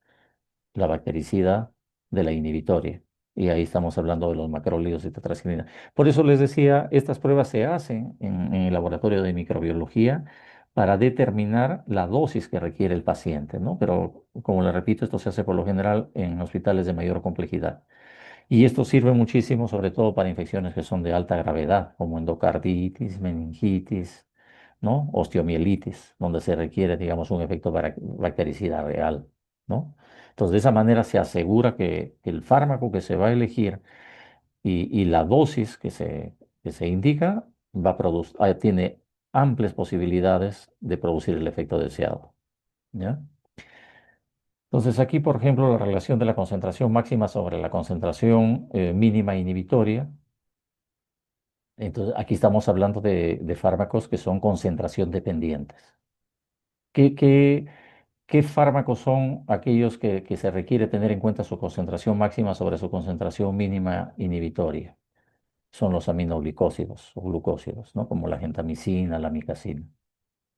la bactericida de la inhibitoria. Y ahí estamos hablando de los macrólidos y tetraciclina. Por eso les decía, estas pruebas se hacen en el laboratorio de microbiología para determinar la dosis que requiere el paciente, ¿no? Pero, como le repito, esto se hace por lo general en hospitales de mayor complejidad. Y esto sirve muchísimo, sobre todo para infecciones que son de alta gravedad, como endocarditis, meningitis, ¿no? Osteomielitis, donde se requiere, digamos, un efecto bactericida real, ¿no? Entonces, de esa manera se asegura que el fármaco que se va a elegir y la dosis que se indica tiene amplias posibilidades de producir el efecto deseado, ¿ya? Entonces, aquí, por ejemplo, la relación de la concentración máxima sobre la concentración mínima inhibitoria. Entonces, aquí estamos hablando de fármacos que son concentración dependientes. ¿Qué, qué, qué fármacos son aquellos que se requiere tener en cuenta su concentración máxima sobre su concentración mínima inhibitoria? Son los aminoglicósidos o glucósidos, ¿no? Como la gentamicina, la amicacina.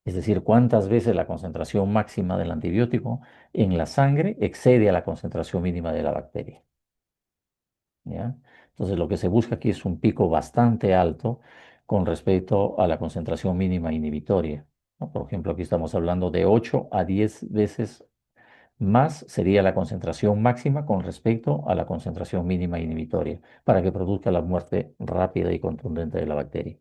Es decir, cuántas veces la concentración máxima del antibiótico en la sangre excede a la concentración mínima de la bacteria. ¿Ya? Entonces, lo que se busca aquí es un pico bastante alto con respecto a la concentración mínima inhibitoria, ¿no? Por ejemplo, aquí estamos hablando de 8 a 10 veces más sería la concentración máxima con respecto a la concentración mínima inhibitoria para que produzca la muerte rápida y contundente de la bacteria.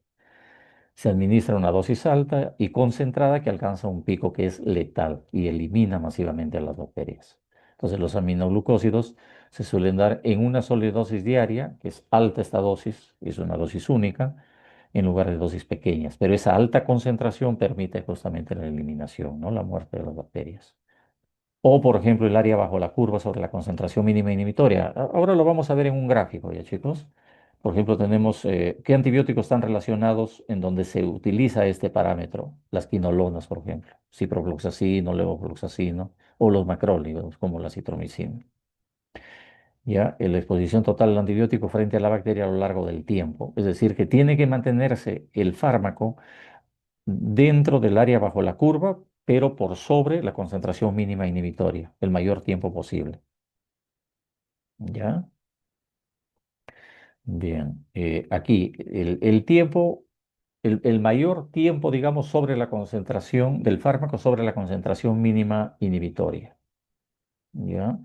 Se administra una dosis alta y concentrada que alcanza un pico que es letal y elimina masivamente a las bacterias. Entonces, los aminoglucósidos se suelen dar en una sola dosis diaria, que es alta esta dosis, es una dosis única, en lugar de dosis pequeñas. Pero esa alta concentración permite justamente la eliminación, ¿no? La muerte de las bacterias. O, por ejemplo, el área bajo la curva sobre la concentración mínima inhibitoria. Ahora lo vamos a ver en un gráfico, ¿ya, chicos? Por ejemplo, tenemos qué antibióticos están relacionados en donde se utiliza este parámetro. Las quinolonas, por ejemplo, ciprofloxacino, levofloxacino, o los macrólidos, como la citromicina. ¿Ya? La exposición total al antibiótico frente a la bacteria a lo largo del tiempo. Es decir, que tiene que mantenerse el fármaco dentro del área bajo la curva, pero por sobre la concentración mínima inhibitoria, el mayor tiempo posible. ¿Ya? Bien. Aquí, el tiempo, el mayor tiempo, digamos, sobre la concentración del fármaco, sobre la concentración mínima inhibitoria. ¿Ya?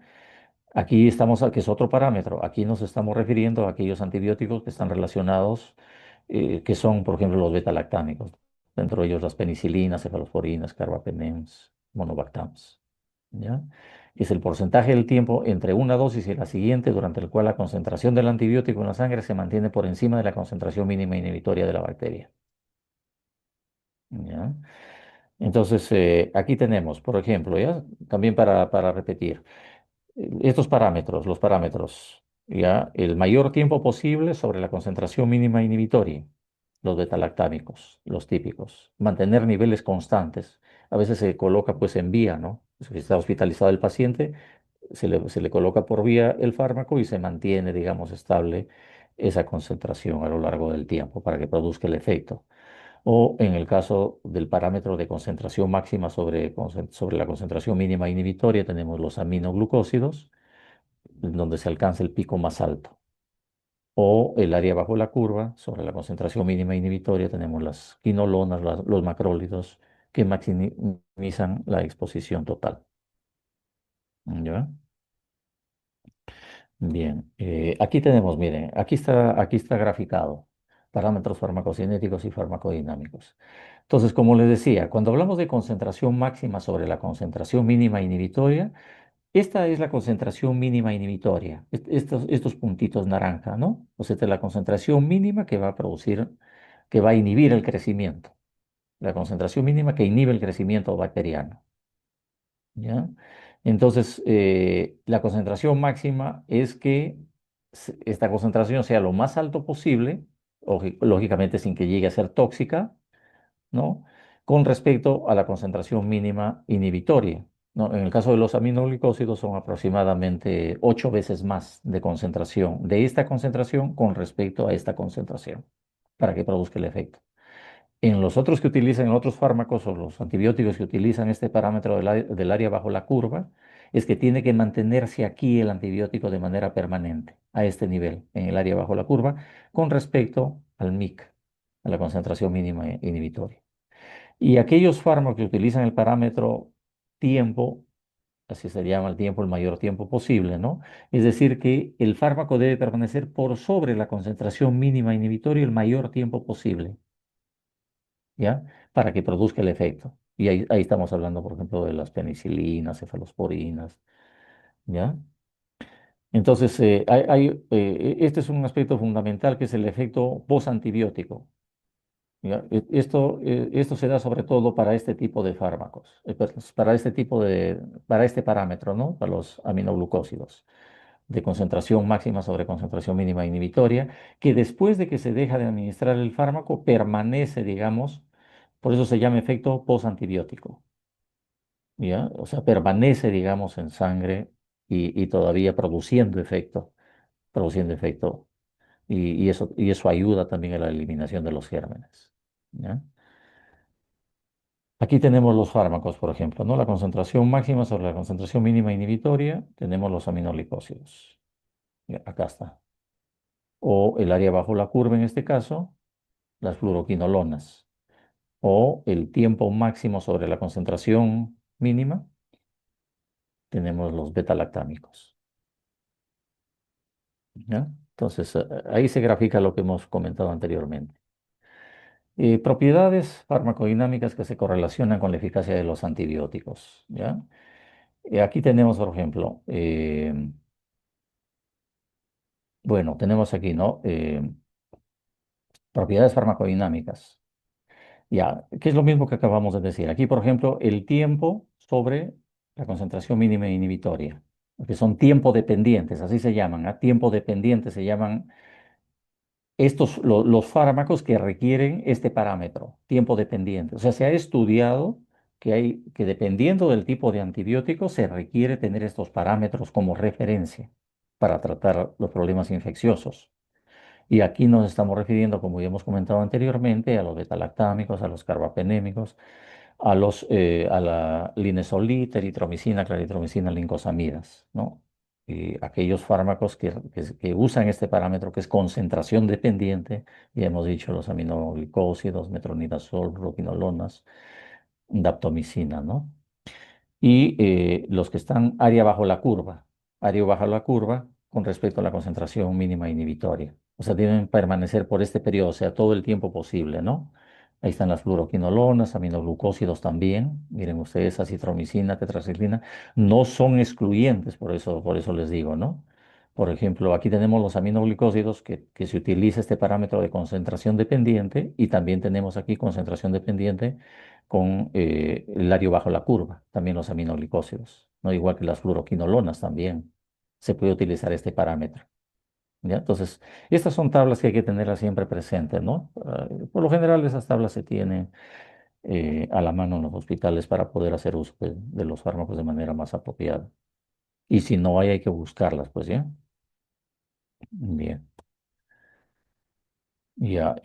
Aquí estamos, que es otro parámetro. Aquí nos estamos refiriendo a aquellos antibióticos que están relacionados, que son, por ejemplo, los beta-lactámicos. Dentro de ellos las penicilinas, cefalosporinas, carbapenems, monobactams. ¿Ya? Es el porcentaje del tiempo entre una dosis y la siguiente durante el cual la concentración del antibiótico en la sangre se mantiene por encima de la concentración mínima inhibitoria de la bacteria. ¿Ya? Entonces, aquí tenemos, por ejemplo, ¿ya? También para repetir. Estos parámetros, los parámetros, ya, el mayor tiempo posible sobre la concentración mínima inhibitoria, los betalactámicos, los típicos, mantener niveles constantes. A veces se coloca pues en vía, ¿no? Si está hospitalizado el paciente, se le coloca por vía el fármaco y se mantiene, digamos, estable esa concentración a lo largo del tiempo para que produzca el efecto. O en el caso del parámetro de concentración máxima sobre la concentración mínima inhibitoria, tenemos los aminoglucósidos, donde se alcanza el pico más alto. O el área bajo la curva, sobre la concentración mínima inhibitoria, tenemos las quinolonas, los macrólidos, que maximizan la exposición total. ¿Ya? Bien, aquí tenemos, miren, aquí está graficado parámetros farmacocinéticos y farmacodinámicos. Entonces, como les decía, cuando hablamos de concentración máxima sobre la concentración mínima inhibitoria, esta es la concentración mínima inhibitoria, estos puntitos naranja, ¿no? O sea, esta es la concentración mínima que va a producir, que va a inhibir el crecimiento, la concentración mínima que inhibe el crecimiento bacteriano. ¿Ya? Entonces, la concentración máxima es que esta concentración sea lo más alto posible, lógicamente sin que llegue a ser tóxica, ¿no? Con respecto a la concentración mínima inhibitoria, ¿no? En el caso de los aminoglicósidos son aproximadamente 8 veces más de concentración, de esta concentración con respecto a esta concentración. para que produzca el efecto. En los otros que utilizan, en otros fármacos o los antibióticos que utilizan este parámetro del área bajo la curva, es que tiene que mantenerse aquí el antibiótico de manera permanente, a este nivel, en el área bajo la curva, con respecto al MIC, a la concentración mínima inhibitoria. Y aquellos fármacos que utilizan el parámetro tiempo, así se llama el tiempo, el mayor tiempo posible, ¿no? Es decir, que el fármaco debe permanecer por sobre la concentración mínima inhibitoria el mayor tiempo posible. ¿Ya? Para que produzca el efecto. Y ahí estamos hablando, por ejemplo, de las penicilinas, cefalosporinas, ¿ya? Entonces, este es un aspecto fundamental que es el efecto posantibiótico, ¿ya? Esto se da sobre todo para este tipo de fármacos, para este parámetro, ¿no? Para los aminoglucósidos de concentración máxima sobre concentración mínima inhibitoria, que después de que se deja de administrar el fármaco permanece, digamos, por eso se llama efecto posantibiótico, ¿ya? O sea, permanece, digamos, en sangre y todavía produciendo efecto, y eso ayuda también a la eliminación de los gérmenes, ¿ya? Aquí tenemos los fármacos, por ejemplo, ¿no? La concentración máxima sobre la concentración mínima inhibitoria, tenemos los aminoglicósidos. Ya, acá está. O el área bajo la curva en este caso, las fluoroquinolonas, o el tiempo máximo sobre la concentración mínima, tenemos los beta-lactámicos, ¿ya? Entonces, ahí se grafica lo que hemos comentado anteriormente. Propiedades farmacodinámicas que se correlacionan con la eficacia de los antibióticos, ¿ya? Aquí tenemos, por ejemplo, bueno, tenemos aquí, ¿no? Propiedades farmacodinámicas. Ya, que es lo mismo que acabamos de decir. Aquí, por ejemplo, el tiempo sobre la concentración mínima inhibitoria, que son tiempo dependientes, así se llaman, a tiempo dependiente se llaman los fármacos que requieren este parámetro, tiempo dependiente. O sea, se ha estudiado que dependiendo del tipo de antibiótico se requiere tener estos parámetros como referencia para tratar los problemas infecciosos. Y aquí nos estamos refiriendo, como ya hemos comentado anteriormente, a los betalactámicos, a los carbapenémicos, a la linezolid, eritromicina, claritromicina, lincosamidas, ¿no? Y aquellos fármacos que usan este parámetro que es concentración dependiente, ya hemos dicho los aminoglicósidos, metronidazol, propinolonas, daptomicina, ¿no? Y los que están área bajo la curva con respecto a la concentración mínima inhibitoria. O sea, deben permanecer por este periodo, o sea, todo el tiempo posible, ¿no? Ahí están las fluoroquinolonas, aminoglucósidos también. Miren ustedes, acitromicina, tetraciclina, no son excluyentes, por eso les digo, ¿no? Por ejemplo, aquí tenemos los aminoglucósidos que se utiliza este parámetro de concentración dependiente y también tenemos aquí concentración dependiente con el área bajo la curva, también los aminoglicósidos, ¿no? Igual que las fluoroquinolonas también se puede utilizar este parámetro, ¿ya? Entonces, estas son tablas que hay que tenerlas siempre presentes, ¿no? Por lo general, esas tablas se tienen a la mano en los hospitales para poder hacer uso pues, de los fármacos de manera más apropiada. Y si no hay que buscarlas, pues, ¿ya? Bien. Ya.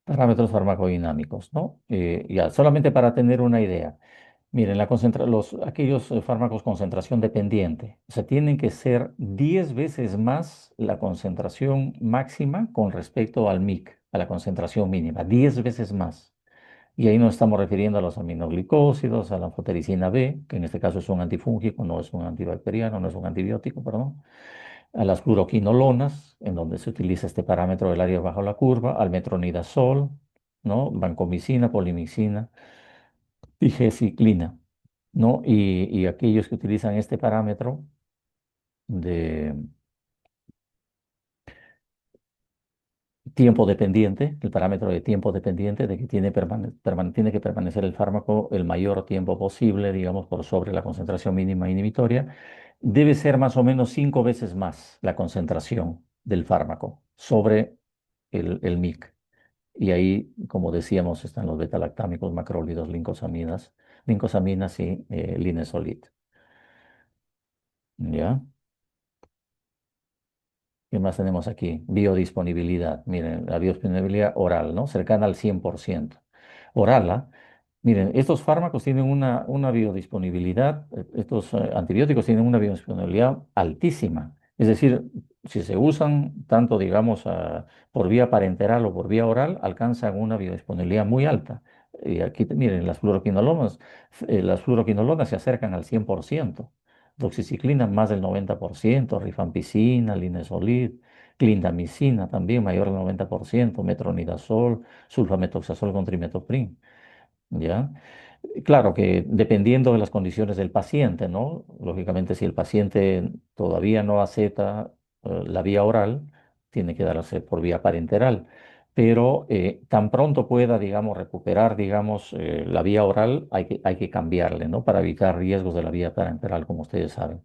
Parámetros farmacodinámicos, ¿no? Ya, solamente para tener una idea. Miren, aquellos fármacos concentración dependiente, o sea, tienen que ser 10 veces más la concentración máxima con respecto al MIC, a la concentración mínima, 10 veces más. Y ahí nos estamos refiriendo a los aminoglicósidos, a la anfotericina B, que en este caso es un antifúngico, no es un antibacteriano, no es un antibiótico, perdón, a las fluoroquinolonas, en donde se utiliza este parámetro del área bajo la curva, al metronidazol, ¿no? Vancomicina, polimicina, tigecyclina, ¿no? Y aquellos que utilizan este parámetro de tiempo dependiente, el parámetro de tiempo dependiente, de que tiene que permanecer el fármaco el mayor tiempo posible, digamos, por sobre la concentración mínima inhibitoria, debe ser más o menos 5 veces más la concentración del fármaco sobre el MIC. Y ahí, como decíamos, están los betalactámicos, macrólidos, lincosaminas y linezolid. ¿Ya? ¿Qué más tenemos aquí? Biodisponibilidad. Miren, la biodisponibilidad oral, ¿no? Cercana al 100%. Oral, ¿ah? Miren, estos fármacos tienen una biodisponibilidad, estos antibióticos tienen una biodisponibilidad altísima. Es decir, si se usan tanto, digamos, por vía parenteral o por vía oral, alcanzan una biodisponibilidad muy alta. Y aquí, miren, las fluoroquinolonas se acercan al 100%. Doxiciclina más del 90%, rifampicina, linezolid, clindamicina también mayor del 90%, metronidazol, sulfametoxazol con trimetoprina. ¿Ya? Claro que dependiendo de las condiciones del paciente, ¿no? Lógicamente, si el paciente todavía no acepta la vía oral, tiene que darse por vía parenteral. Pero tan pronto pueda, digamos, recuperar, digamos, la vía oral, hay que cambiarle, ¿no? Para evitar riesgos de la vía parenteral, como ustedes saben.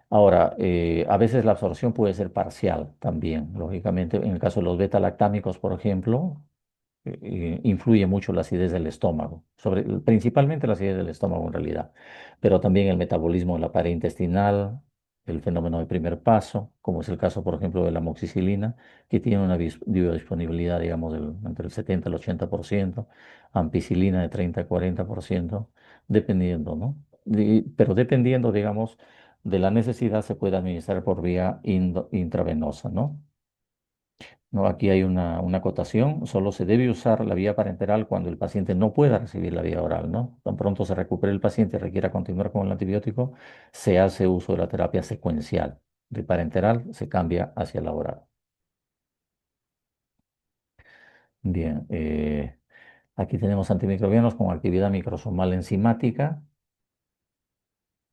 Ahora, a veces la absorción puede ser parcial también, lógicamente. En el caso de los beta-lactámicos, por ejemplo, influye mucho la acidez del estómago, principalmente la acidez del estómago en realidad, pero también el metabolismo de la pared intestinal, el fenómeno de primer paso, como es el caso, por ejemplo, de la amoxicilina, que tiene una biodisponibilidad, digamos, entre el 70 y el 80%, ampicilina de 30 a 40%, dependiendo, ¿no? Pero dependiendo, digamos, de la necesidad, se puede administrar por vía intravenosa, ¿no? No, aquí hay una acotación, solo se debe usar la vía parenteral cuando el paciente no pueda recibir la vía oral, ¿no? Tan pronto se recupere el paciente y requiera continuar con el antibiótico, se hace uso de la terapia secuencial. De parenteral se cambia hacia la oral. Bien, aquí tenemos antimicrobianos con actividad microsomal enzimática.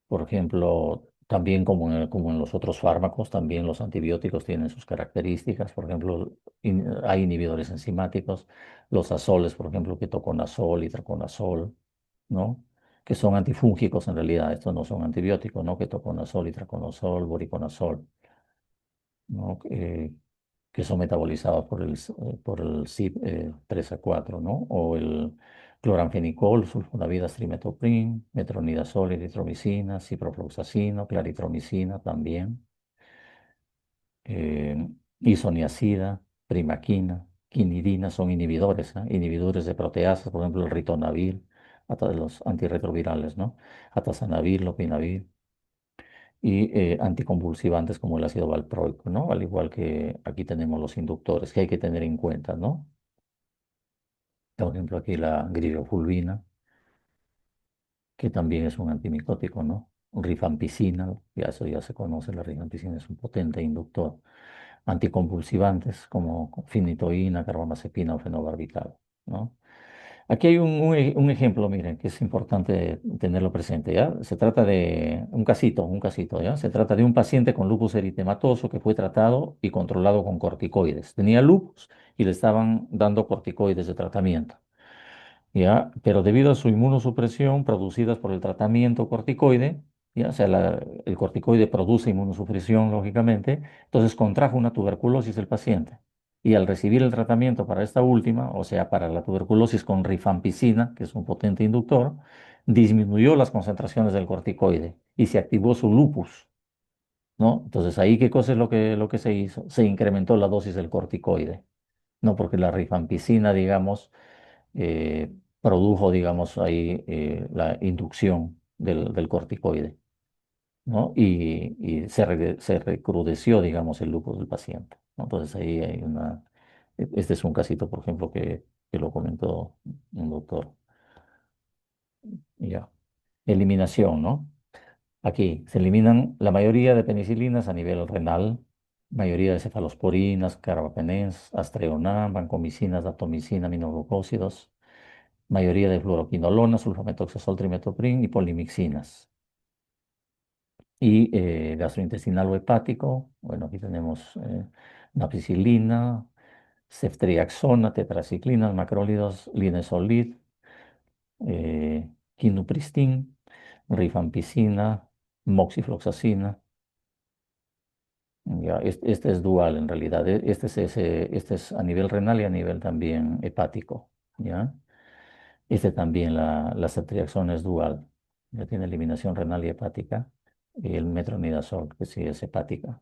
Por ejemplo, también como en los otros fármacos, también los antibióticos tienen sus características. Por ejemplo, hay inhibidores enzimáticos, los azoles, por ejemplo, ketoconazol y traconazol, ¿no? Que son antifúngicos en realidad, estos no son antibióticos, ¿no? Ketoconazol y traconazol, voriconazol, ¿no? Que son metabolizados por el CYP3A4, ¿no? O el cloranfenicol, sulfonamidas trimetoprim, metronidazol, eritromicina, ciprofloxacino, claritromicina también, eh, isoniazida, primaquina, quinidina, son inhibidores, ¿eh? Inhibidores de proteasas, por ejemplo, el ritonavir, hasta de los antirretrovirales, ¿no? Atazanavir, lopinavir y anticonvulsivantes como el ácido valproico, ¿no? Al igual que aquí tenemos los inductores que hay que tener en cuenta, ¿no? Por ejemplo, aquí la griviofulvina, que también es un antimicótico, ¿no? Rifampicina, ya eso ya se conoce, la rifampicina es un potente inductor. Anticonvulsivantes como finitoína, carbamazepina o fenobarbital, ¿no? Aquí hay un ejemplo, miren, que es importante tenerlo presente, ¿ya? Se trata de un casito, ¿ya? Se trata de un paciente con lupus eritematoso que fue tratado y controlado con corticoides. Tenía lupus y le estaban dando corticoides de tratamiento. ¿Ya? Pero debido a su inmunosupresión producida por el tratamiento corticoide, ¿ya? O sea, el corticoide produce inmunosupresión, lógicamente, entonces contrajo una tuberculosis el paciente. Y al recibir el tratamiento para esta última, o sea, para la tuberculosis con rifampicina, que es un potente inductor, disminuyó las concentraciones del corticoide y se activó su lupus, ¿no? Entonces, ahí, ¿qué cosa es lo que se hizo? Se incrementó la dosis del corticoide, ¿no? Porque la rifampicina, digamos, eh, produjo, digamos, ahí la inducción del corticoide, ¿no? Y se recrudeció, digamos, el lupus del paciente, ¿no? Entonces ahí hay este es un casito, por ejemplo, que lo comentó un doctor. Ya. Eliminación, ¿no? Aquí se eliminan la mayoría de penicilinas a nivel renal, mayoría de cefalosporinas, carbapenems, astreonam, vancomicinas, daptomicina, aminoglucósidos, mayoría de fluoroquinolonas, sulfametoxazol, trimetopril y polimixinas. Y gastrointestinal o hepático, bueno, aquí tenemos napicilina, ceftriaxona, tetraciclinas, macrólidos, linezolid, quinupristin, rifampicina, moxifloxacina. Ya, este es dual en realidad. Este es a nivel renal y a nivel también hepático. ¿Ya? Este también, la ceftriaxona es dual. Ya tiene eliminación renal y hepática. Y el metronidazol, que sí es hepática.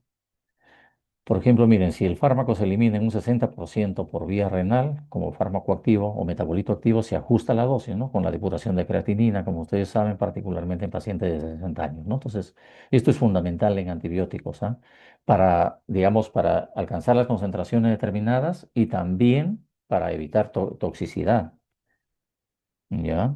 Por ejemplo, miren, si el fármaco se elimina en un 60% por vía renal, como fármaco activo o metabolito activo, se ajusta la dosis, ¿no? Con la depuración de creatinina, como ustedes saben, particularmente en pacientes de 60 años, ¿no? Entonces, esto es fundamental en antibióticos, ¿ah? Para, digamos, para alcanzar las concentraciones determinadas y también para evitar toxicidad, ¿ya?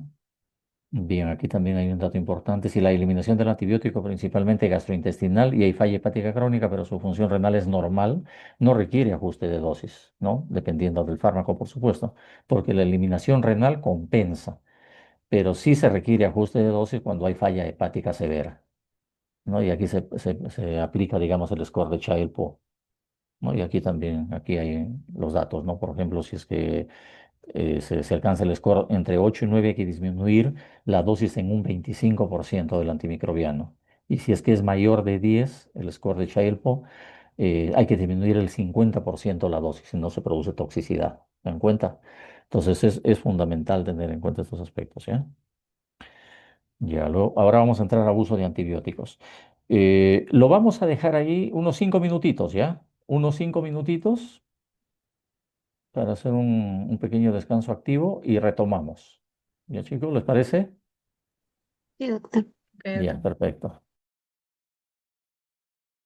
Bien, aquí también hay un dato importante. Si la eliminación del antibiótico, principalmente gastrointestinal, y hay falla hepática crónica, pero su función renal es normal, no requiere ajuste de dosis, ¿no? Dependiendo del fármaco, por supuesto, porque la eliminación renal compensa, pero sí se requiere ajuste de dosis cuando hay falla hepática severa, ¿no? Y aquí se aplica, digamos, el score de Child-Pugh, ¿no? Y aquí también, aquí hay los datos, ¿no? Por ejemplo, si es que se alcanza el score entre 8 y 9 hay que disminuir la dosis en un 25% del antimicrobiano. Y si es que es mayor de 10 el score de Child-Pugh, hay que disminuir el 50% la dosis, si no se produce toxicidad. ¿Se dan cuenta? Entonces es fundamental tener en cuenta estos aspectos, ¿ya? Ya, ahora vamos a entrar a abuso de antibióticos. Lo vamos a dejar ahí unos 5 minutitos, ¿ya? Unos 5 minutitos para hacer un pequeño descanso activo y retomamos. ¿Ya, chicos? ¿Les parece? Sí, doctor. Ok, Ya, ok. perfecto.